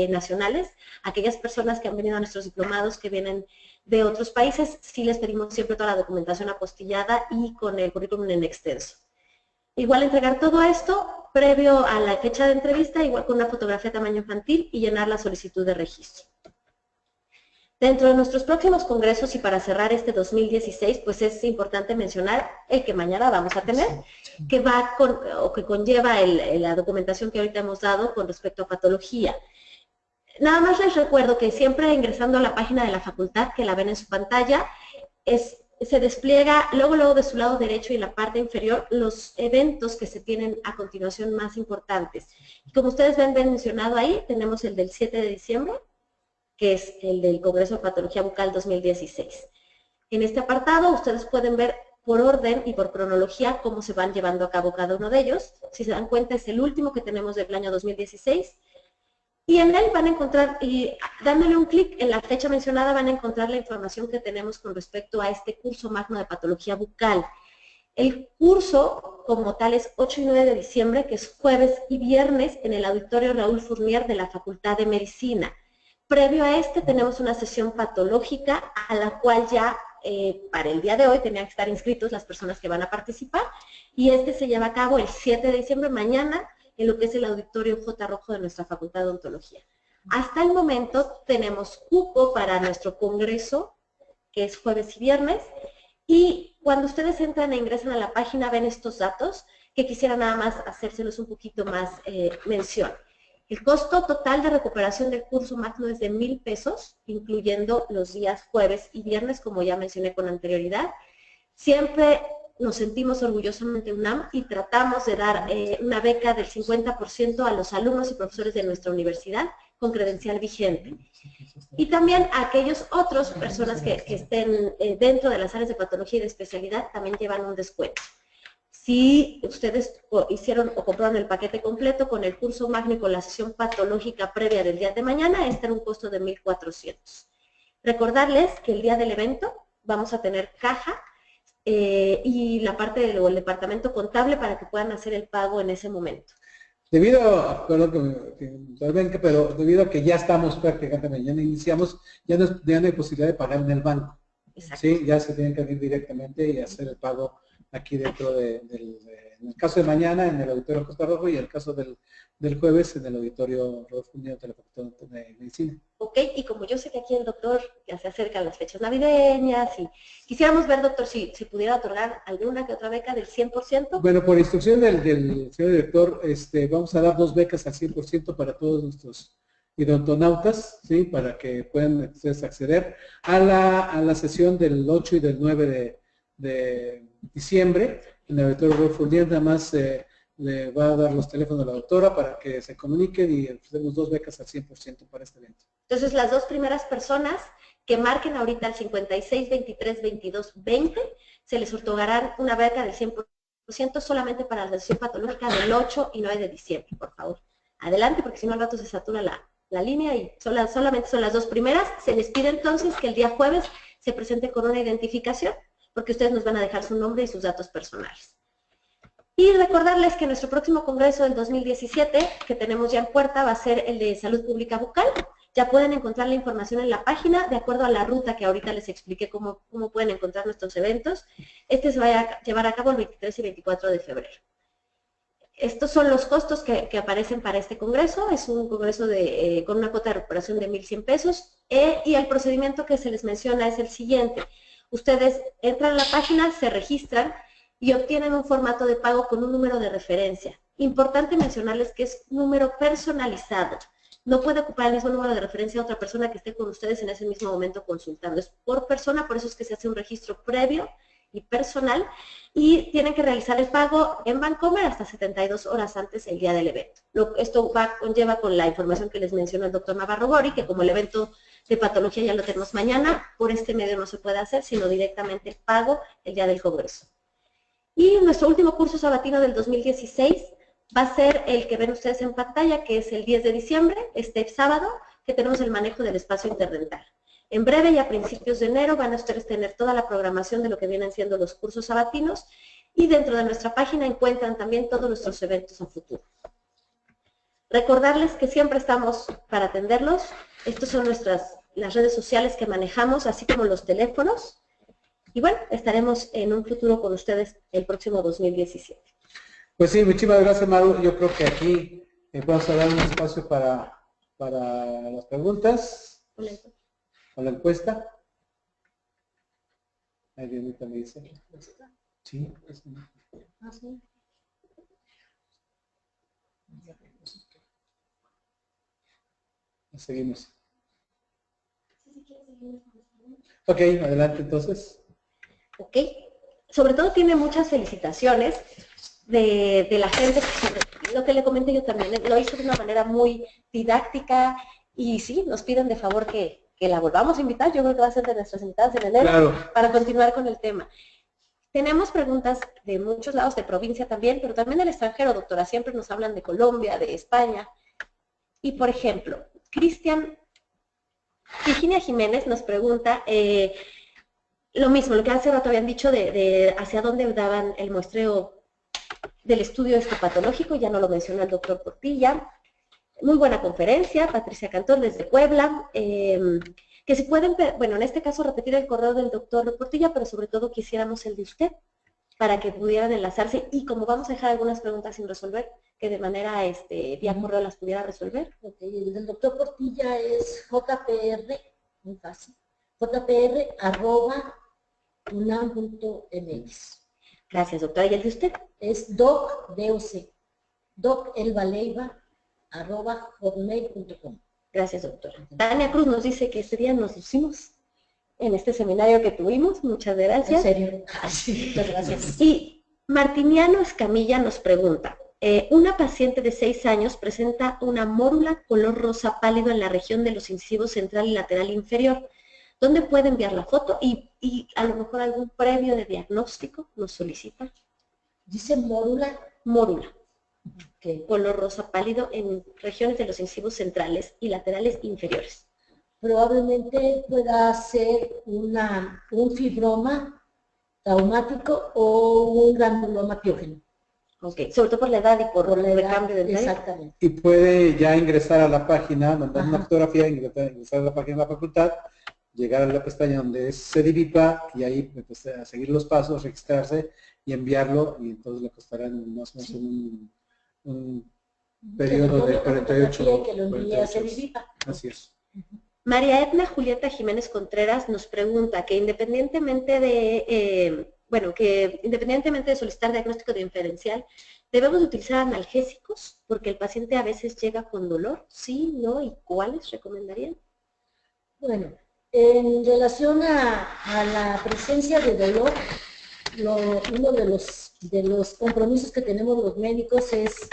nacionales. Aquellas personas que han venido a nuestros diplomados que vienen de otros países, sí les pedimos siempre toda la documentación apostillada y con el currículum en extenso. Igual entregar todo esto previo a la fecha de entrevista, igual con una fotografía tamaño infantil, y llenar la solicitud de registro. Dentro de nuestros próximos congresos, y para cerrar este 2016, pues es importante mencionar el que mañana vamos a tener, que que conlleva la documentación que ahorita hemos dado con respecto a patología. Nada más les recuerdo que siempre ingresando a la página de la facultad, que la ven en su pantalla, se despliega luego de su lado derecho y en la parte inferior los eventos que se tienen a continuación más importantes. Y como ustedes ven mencionado ahí, tenemos el del 7 de diciembre, que es el del Congreso de Patología Bucal 2016. En este apartado ustedes pueden ver por orden y por cronología cómo se van llevando a cabo cada uno de ellos. Si se dan cuenta, es el último que tenemos del año 2016. Y en él van a encontrar, y dándole un clic en la fecha mencionada, van a encontrar la información que tenemos con respecto a este curso magno de patología bucal. El curso como tal es 8 y 9 de diciembre, que es jueves y viernes, en el auditorio Raúl Fournier de la Facultad de Medicina. Previo a este tenemos una sesión patológica a la cual ya para el día de hoy tenían que estar inscritos las personas que van a participar, y este se lleva a cabo el 7 de diciembre, mañana, en lo que es el auditorio J. Rojo de nuestra Facultad de Odontología. Hasta el momento tenemos cupo para nuestro congreso, que es jueves y viernes, y cuando ustedes entran e ingresan a la página ven estos datos, que quisiera nada más hacérselos un poquito más mención. El costo total de recuperación del curso magno es de 1,000 pesos, incluyendo los días jueves y viernes, como ya mencioné con anterioridad. Siempre nos sentimos orgullosamente UNAM y tratamos de dar una beca del 50% a los alumnos y profesores de nuestra universidad con credencial vigente. Y también a aquellos otros personas que estén dentro de las áreas de patología y de especialidad también llevan un descuento. Si ustedes hicieron o compraron el paquete completo con el curso magno y con la sesión patológica previa del día de mañana, este era un costo de 1,400. Recordarles que el día del evento vamos a tener caja y la parte del departamento contable para que puedan hacer el pago en ese momento. Debido, pero debido a que ya estamos prácticamente, ya iniciamos, ya no hay posibilidad de pagar en el banco. Exacto. Sí, ya se tienen que ir directamente y hacer el pago aquí dentro en el caso de mañana en el auditorio Costa Rojo y el caso del jueves en el auditorio Rodolfo Unido de la Facultad de Medicina. Ok, y como yo sé que aquí el doctor ya se acercan las fechas navideñas y quisiéramos ver, doctor, si pudiera otorgar alguna que otra beca del 100%. Bueno, por instrucción del señor director, vamos a dar 2 becas al 100% para todos nuestros odontonautas, ¿sí? Para que puedan ustedes acceder a la sesión del 8 y del 9 de diciembre en el auditorio Rodolfo Unido. Nada más le va a dar los teléfonos a la doctora para que se comuniquen y ofrecemos 2 becas al 100% para este evento. Entonces, las 2 primeras personas que marquen ahorita al 56 23 22 20 se les otorgarán una beca del 100% solamente para la sesión patológica del 8 y 9 de diciembre, por favor. Adelante, porque si no al rato se satura la línea y solamente son las 2 primeras. Se les pide entonces que el día jueves se presente con una identificación, porque ustedes nos van a dejar su nombre y sus datos personales. Y recordarles que nuestro próximo congreso del 2017, que tenemos ya en puerta, va a ser el de Salud Pública Bucal. Ya pueden encontrar la información en la página, de acuerdo a la ruta que ahorita les expliqué cómo pueden encontrar nuestros eventos. Este se va a llevar a cabo el 23 y 24 de febrero. Estos son los costos que aparecen para este congreso. Es un congreso con una cuota de recuperación de 1,100 pesos. Y el procedimiento que se les menciona es el siguiente. Ustedes entran a la página, se registran y obtienen un formato de pago con un número de referencia. Importante mencionarles que es número personalizado. No puede ocupar el mismo número de referencia a otra persona que esté con ustedes en ese mismo momento consultando. Es por persona, por eso es que se hace un registro previo y personal, y tienen que realizar el pago en Bancomer hasta 72 horas antes el día del evento. Esto conlleva con la información que les mencionó el doctor Navarro Gori, que como el evento de patología ya lo tenemos mañana, por este medio no se puede hacer, sino directamente el pago el día del congreso. Y nuestro último curso sabatino del 2016 va a ser el que ven ustedes en pantalla, que es el 10 de diciembre, este sábado, que tenemos el manejo del espacio interdental. En breve y a principios de enero van a ustedes tener toda la programación de lo que vienen siendo los cursos sabatinos, y dentro de nuestra página encuentran también todos nuestros eventos a futuro. Recordarles que siempre estamos para atenderlos. Estas son las redes sociales que manejamos, así como los teléfonos. Y bueno, estaremos en un futuro con ustedes el próximo 2017. Pues sí, muchísimas gracias, Maru. Yo creo que aquí vamos a dar un espacio para las preguntas. ¿O la encuesta? Ahí Dianita me dice. Sí. Sí. Seguimos. Ok, adelante entonces. ¿ok? Sobre todo tiene muchas felicitaciones de la gente, lo que le comenté yo también, lo hizo de una manera muy didáctica y sí, nos piden de favor que la volvamos a invitar, yo creo que va a ser de nuestras invitadas en enero, Claro. para continuar con el tema. Tenemos preguntas de muchos lados, de provincia también, pero también del extranjero, doctora, siempre nos hablan de Colombia, de España. Y por ejemplo, Virginia Jiménez nos pregunta, lo mismo, lo que hace rato habían dicho de hacia dónde daban el muestreo del estudio histopatológico, ya no lo menciona el doctor Portilla. Muy buena conferencia, Patricia Cantor desde Puebla. Que si pueden, bueno, en este caso repetir el correo del doctor Portilla, pero sobre todo quisiéramos el de usted, para que pudieran enlazarse y como vamos a dejar algunas preguntas sin resolver, que de manera vía correo las pudiera resolver. Okay. El del doctor Portilla es jpr, muy fácil, jpr@unam.mx. Gracias, doctora. ¿Y el de usted? Es docelvaleiva@hotmail.com. Gracias, doctora. Tania Cruz nos dice que ese día nos lucimos en este seminario que tuvimos. Muchas gracias. ¿En serio? Sí, muchas gracias. Y Martiniano Escamilla nos pregunta, una paciente de 6 años presenta una mórula color rosa pálido en la región de los incisivos central y lateral inferior. ¿Dónde puede enviar la foto? Y a lo mejor algún previo de diagnóstico nos solicita. Dice mórula. Mórula. Okay. Color rosa pálido en regiones de los incisivos centrales y laterales inferiores. Probablemente pueda ser un fibroma traumático o un granuloma piógeno. Ok, sobre todo por la edad y por el recambio dentario. Exactamente. Y puede ya ingresar a la página, mandar una fotografía, ingresar a la página de la facultad, llegar a la pestaña donde es CEDIVIPA y ahí pues, a seguir los pasos, registrarse y enviarlo, y entonces le costarán más o menos un periodo de 48 que lo envíe a CEDIVIPA. Así es. María Edna Julieta Jiménez Contreras nos pregunta que independientemente de solicitar diagnóstico diferencial, ¿debemos utilizar analgésicos? Porque el paciente a veces llega con dolor, ¿sí, no? ¿Y cuáles recomendarían? Bueno, en relación a la presencia de dolor, uno de los compromisos que tenemos los médicos es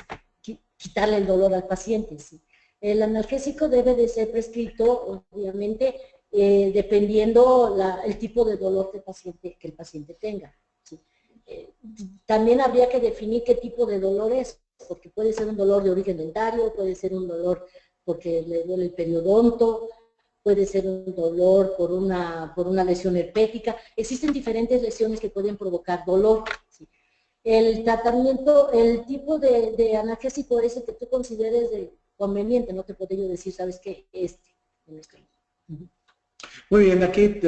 quitarle el dolor al paciente, ¿sí? El analgésico debe de ser prescrito, obviamente, dependiendo el tipo de dolor que el paciente tenga. ¿Sí? También habría que definir qué tipo de dolor es, porque puede ser un dolor de origen dentario, puede ser un dolor porque le duele el periodonto, puede ser un dolor por una lesión herpética. Existen diferentes lesiones que pueden provocar dolor. ¿Sí? El tratamiento, el tipo de analgésico es el que tú consideres conveniente, no te puedo yo decir, ¿sabes qué? Muy bien, aquí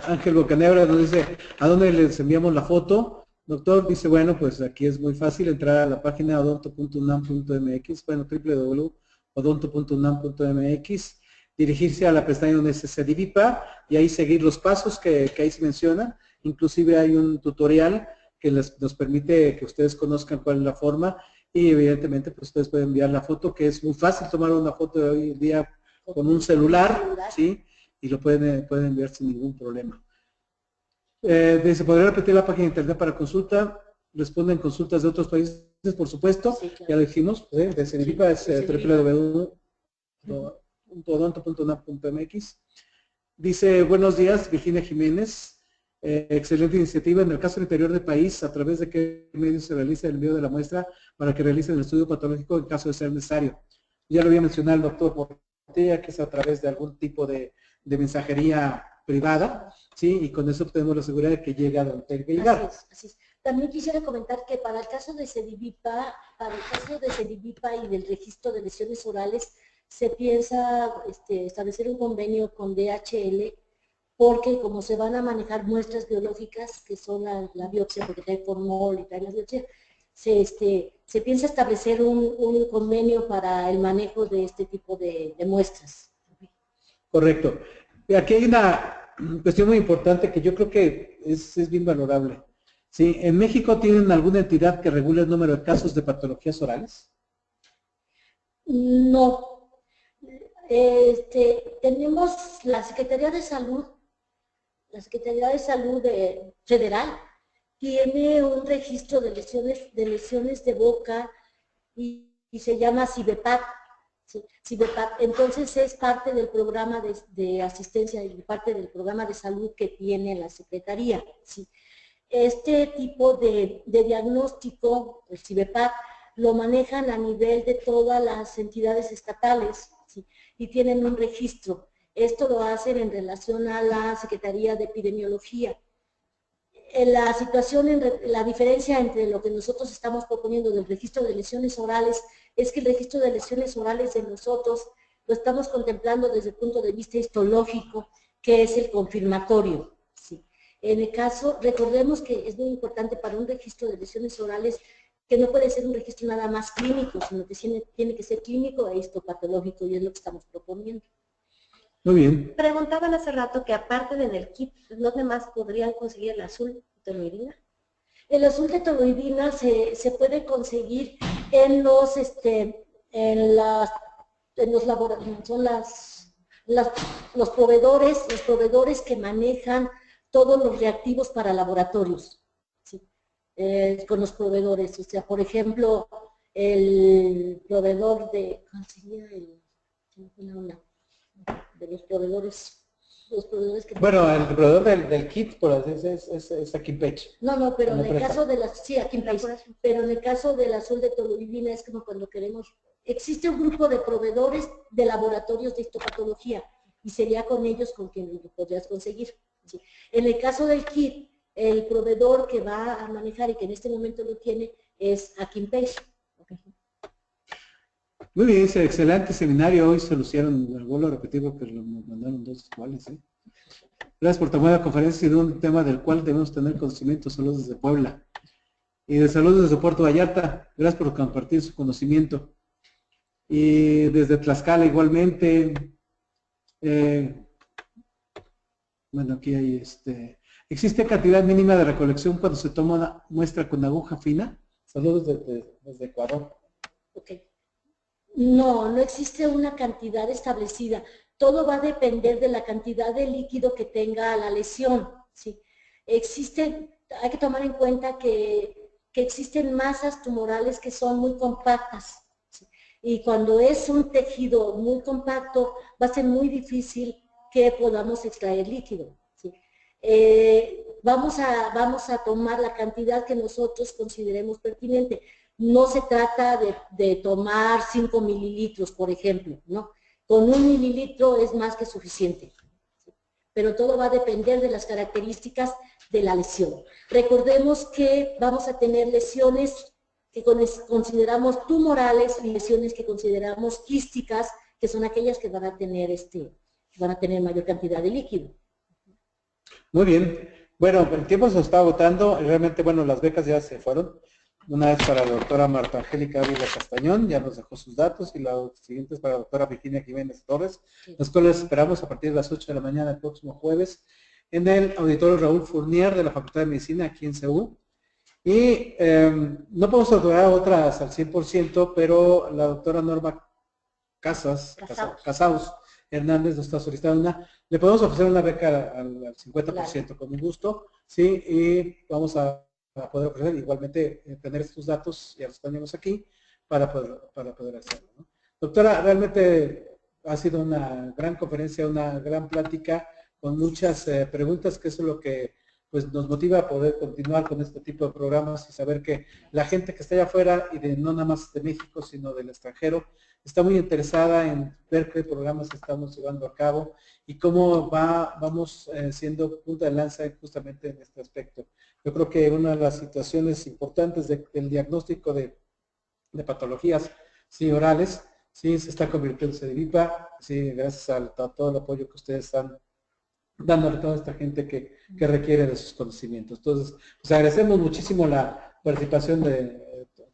Ángel Bocanebra nos dice, ¿a dónde les enviamos la foto? Doctor, dice, bueno, pues aquí es muy fácil entrar a la página odonto.unam.mx, bueno, www.odonto.unam.mx, dirigirse a la pestaña donde dice CEDIVIPA y ahí seguir los pasos que ahí se mencionan. Inclusive hay un tutorial que nos permite que ustedes conozcan cuál es la forma y evidentemente pues ustedes pueden enviar la foto, que es muy fácil tomar una foto de hoy en día con un celular, ¿sí? Y lo pueden enviar sin ningún problema. Dice, ¿podría repetir la página de internet para consulta? Responden consultas de otros países, por supuesto, sí, claro. Ya lo dijimos, de CEDIVIPA es www.odonto.unam.mx. Dice, buenos días, Virginia Jiménez. Excelente iniciativa. En el caso interior del país, ¿a través de qué medios se realiza el envío de la muestra para que realicen el estudio patológico en caso de ser necesario? Ya lo había mencionado el doctor Portilla, que es a través de algún tipo de mensajería privada, ¿sí? Y con eso tenemos la seguridad de que llega donde tiene que llegar. Así es. También quisiera comentar que para el caso de CEDIVIPA, y del registro de lesiones orales, se piensa establecer un convenio con DHL, porque como se van a manejar muestras biológicas, que son la biopsia, porque trae formol y trae la biopsia, se piensa establecer un convenio para el manejo de este tipo de muestras. Correcto. Aquí hay una cuestión muy importante que yo creo que es bien valorable. ¿Sí? ¿En México tienen alguna entidad que regule el número de casos de patologías orales? No. Tenemos la Secretaría de Salud, Secretaría de Salud Federal tiene un registro de lesiones de boca y se llama CIBEPAC. Sí, CIBEPAC. Entonces es parte del programa de asistencia y parte del programa de salud que tiene la Secretaría. ¿Sí? Este tipo de diagnóstico, el CIBEPAC, lo manejan a nivel de todas las entidades estatales, ¿sí? Y tienen un registro. Esto lo hacen en relación a la Secretaría de Epidemiología. La situación, la diferencia entre lo que nosotros estamos proponiendo del registro de lesiones orales es que el registro de lesiones orales de nosotros lo estamos contemplando desde el punto de vista histológico, que es el confirmatorio. ¿Sí? En el caso, recordemos que es muy importante para un registro de lesiones orales que no puede ser un registro nada más clínico, sino que tiene que ser clínico e histopatológico, y es lo que estamos proponiendo. Muy bien. Preguntaban hace rato que aparte del kit, ¿dónde más podrían conseguir el azul toluidina? El azul de toluidina se puede conseguir en los laboratorios, son los proveedores que manejan todos los reactivos para laboratorios. ¿Sí? Con los proveedores, o sea, por ejemplo, el proveedor de, ¿cómo sería de los proveedores que... Bueno, el proveedor del kit, por así es aquí en Peche. No, pero en el caso de las... Sí, aquí en Peche. Pero en el caso del azul de toluidina es como cuando queremos... Existe un grupo de proveedores de laboratorios de histopatología y sería con ellos con quien lo podrías conseguir. ¿Sí? En el caso del kit, el proveedor que va a manejar y que en este momento lo tiene es aquí en Peche. Okay. Muy bien, ese excelente seminario. Hoy se lucieron, vuelvo a repetir porque lo mandaron dos iguales. Gracias por tomar la conferencia de un tema del cual debemos tener conocimiento. Saludos desde Puebla. Y de saludos desde Puerto Vallarta. Gracias por compartir su conocimiento. Y desde Tlaxcala igualmente. Bueno, aquí hay ¿existe cantidad mínima de recolección cuando se toma una muestra con aguja fina? Saludos desde Ecuador. Ok. No existe una cantidad establecida. Todo va a depender de la cantidad de líquido que tenga la lesión. ¿Sí? Hay que tomar en cuenta que existen masas tumorales que son muy compactas. ¿Sí? Y cuando es un tejido muy compacto, va a ser muy difícil que podamos extraer líquido. ¿Sí? Vamos a tomar la cantidad que nosotros consideremos pertinente. No se trata de tomar 5 mililitros, por ejemplo, ¿no? Con 1 mililitro es más que suficiente. ¿Sí? Pero todo va a depender de las características de la lesión. Recordemos que vamos a tener lesiones que consideramos tumorales y lesiones que consideramos quísticas, que son aquellas que van a tener mayor cantidad de líquido. Muy bien. Bueno, el tiempo se está agotando. Realmente, bueno, las becas ya se fueron. Una es para la doctora Marta Angélica Ávila Castañón, ya nos dejó sus datos, y la siguiente es para la doctora Virginia Jiménez Torres, sí. Las cuales esperamos a partir de las 8 de la mañana el próximo jueves en el auditorio Raúl Fournier de la Facultad de Medicina aquí en CEU. Y no podemos otorgar otras al 100%, pero la doctora Norma Casaus Hernández nos está solicitando una, le podemos ofrecer una beca al 50%, claro. Con un gusto, sí, y vamos a poder ofrecer igualmente tener estos datos, ya los tenemos aquí, para poder hacerlo, ¿no? Doctora, realmente ha sido una gran conferencia, una gran plática, con muchas preguntas, que eso es lo que pues nos motiva a poder continuar con este tipo de programas y saber que la gente que está allá afuera, y no nada más de México, sino del extranjero, está muy interesada en ver qué programas estamos llevando a cabo y cómo vamos siendo punta de lanza justamente en este aspecto. Yo creo que una de las situaciones importantes del diagnóstico de patologías, sí, orales, sí, se está convirtiéndose en IPA, sí, gracias a todo el apoyo que ustedes están dándole a toda esta gente que requiere de sus conocimientos. Entonces, pues agradecemos muchísimo la participación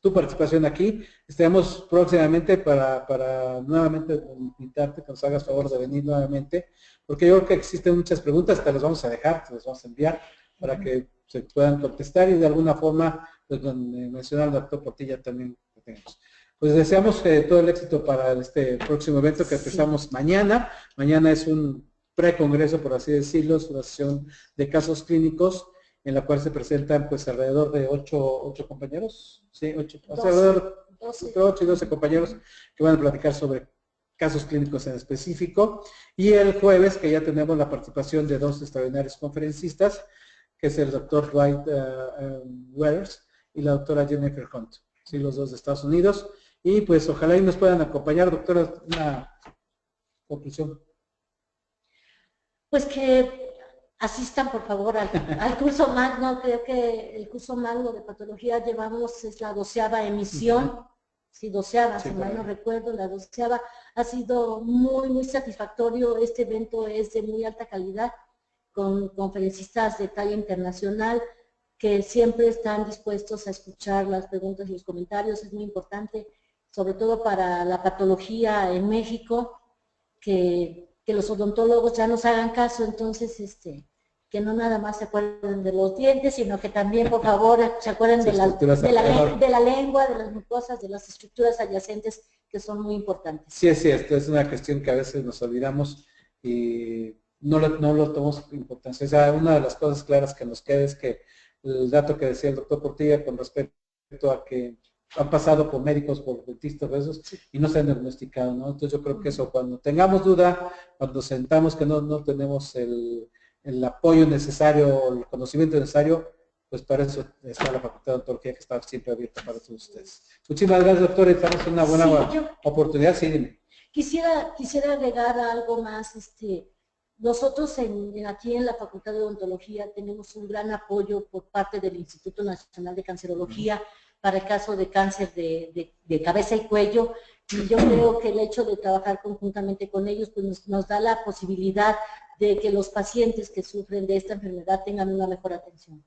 tu participación aquí. Estaremos próximamente para nuevamente invitarte que nos hagas favor de venir nuevamente, porque yo creo que existen muchas preguntas, te las vamos a dejar, te las vamos a enviar para que se puedan contestar, y de alguna forma, pues mencionar al doctor Portilla también que tenemos. Pues deseamos todo el éxito para este próximo evento que empezamos mañana. Mañana es un precongreso, por así decirlo, es una sesión de casos clínicos en la cual se presentan pues alrededor de 8 compañeros, sí, 8, alrededor entre 8 y 12 compañeros que van a platicar sobre casos clínicos en específico. Y el jueves, que ya tenemos la participación de 2 extraordinarios conferencistas, que es el doctor Dwight Weathers y la doctora Jennifer Hunt, sí, los 2 de Estados Unidos. Y pues ojalá y nos puedan acompañar, doctora, una conclusión. Pues que asistan por favor al curso magno. Creo que el curso magno de patología llevamos, es la 12ª emisión, sí, 12ª, si mal no recuerdo, la 12ª. Ha sido muy satisfactorio. Este evento es de muy alta calidad, con conferencistas de talla internacional que siempre están dispuestos a escuchar las preguntas y los comentarios. Es muy importante, sobre todo para la patología en México, que los odontólogos ya nos hagan caso. Entonces, que no nada más se acuerden de los dientes, sino que también, por favor, se acuerden de la lengua, de las mucosas, de las estructuras adyacentes, que son muy importantes. Sí, es cierto, es una cuestión que a veces nos olvidamos y no lo tomamos importancia. O sea, una de las cosas claras que nos queda es que el dato que decía el doctor Portilla con respecto a que han pasado por médicos, por dentistas, esos, y no se han diagnosticado, ¿no? Entonces yo creo que eso, cuando tengamos duda, cuando sentamos que no tenemos el apoyo necesario, el conocimiento necesario, pues para eso está la Facultad de Odontología, que está siempre abierta para todos ustedes. Muchísimas gracias, doctor, y estamos en una buena oportunidad. Sí, dime. Quisiera agregar algo más. Nosotros aquí en la Facultad de Odontología tenemos un gran apoyo por parte del Instituto Nacional de Cancerología para el caso de cáncer de cabeza y cuello, y yo creo que el hecho de trabajar conjuntamente con ellos pues nos da la posibilidad de que los pacientes que sufren de esta enfermedad tengan una mejor atención.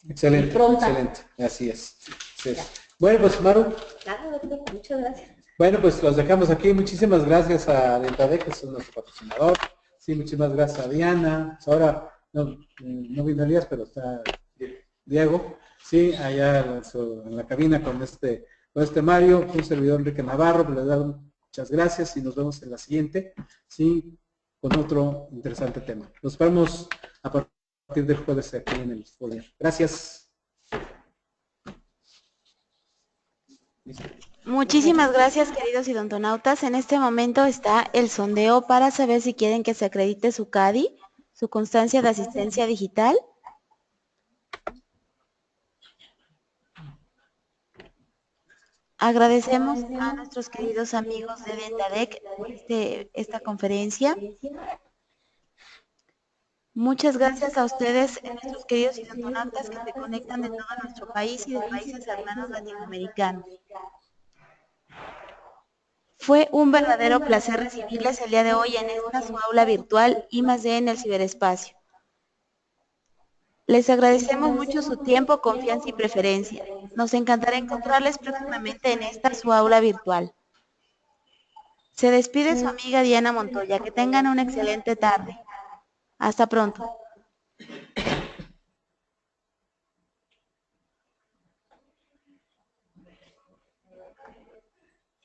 Excelente, excelente, así es. Sí. Bueno, pues Maru. Claro, doctor, muchas gracias. Bueno, pues los dejamos aquí. Muchísimas gracias a Dentadec, que es nuestro patrocinador. Sí, muchísimas gracias a Diana. Ahora no vino Elías, pero está Diego. Sí, allá en la cabina con este Mario, un servidor Enrique Navarro. Les doy muchas gracias y nos vemos en la siguiente, sí, con otro interesante tema. Nos vemos a partir del jueves aquí en el Foliar. Gracias. Muchísimas gracias, queridos idontonautas. En este momento está el sondeo para saber si quieren que se acredite su CADI, su constancia de asistencia digital. Agradecemos a nuestros queridos amigos de Dentadec por esta conferencia. Muchas gracias a ustedes, nuestros queridos idontonautas que se conectan de todo nuestro país y de países hermanos latinoamericanos. Fue un verdadero placer recibirles el día de hoy en esta su aula virtual I+D en el ciberespacio. Les agradecemos mucho su tiempo, confianza y preferencia. Nos encantará encontrarles próximamente en esta su aula virtual. Se despide su amiga Diana Montoya. Que tengan una excelente tarde. Hasta pronto.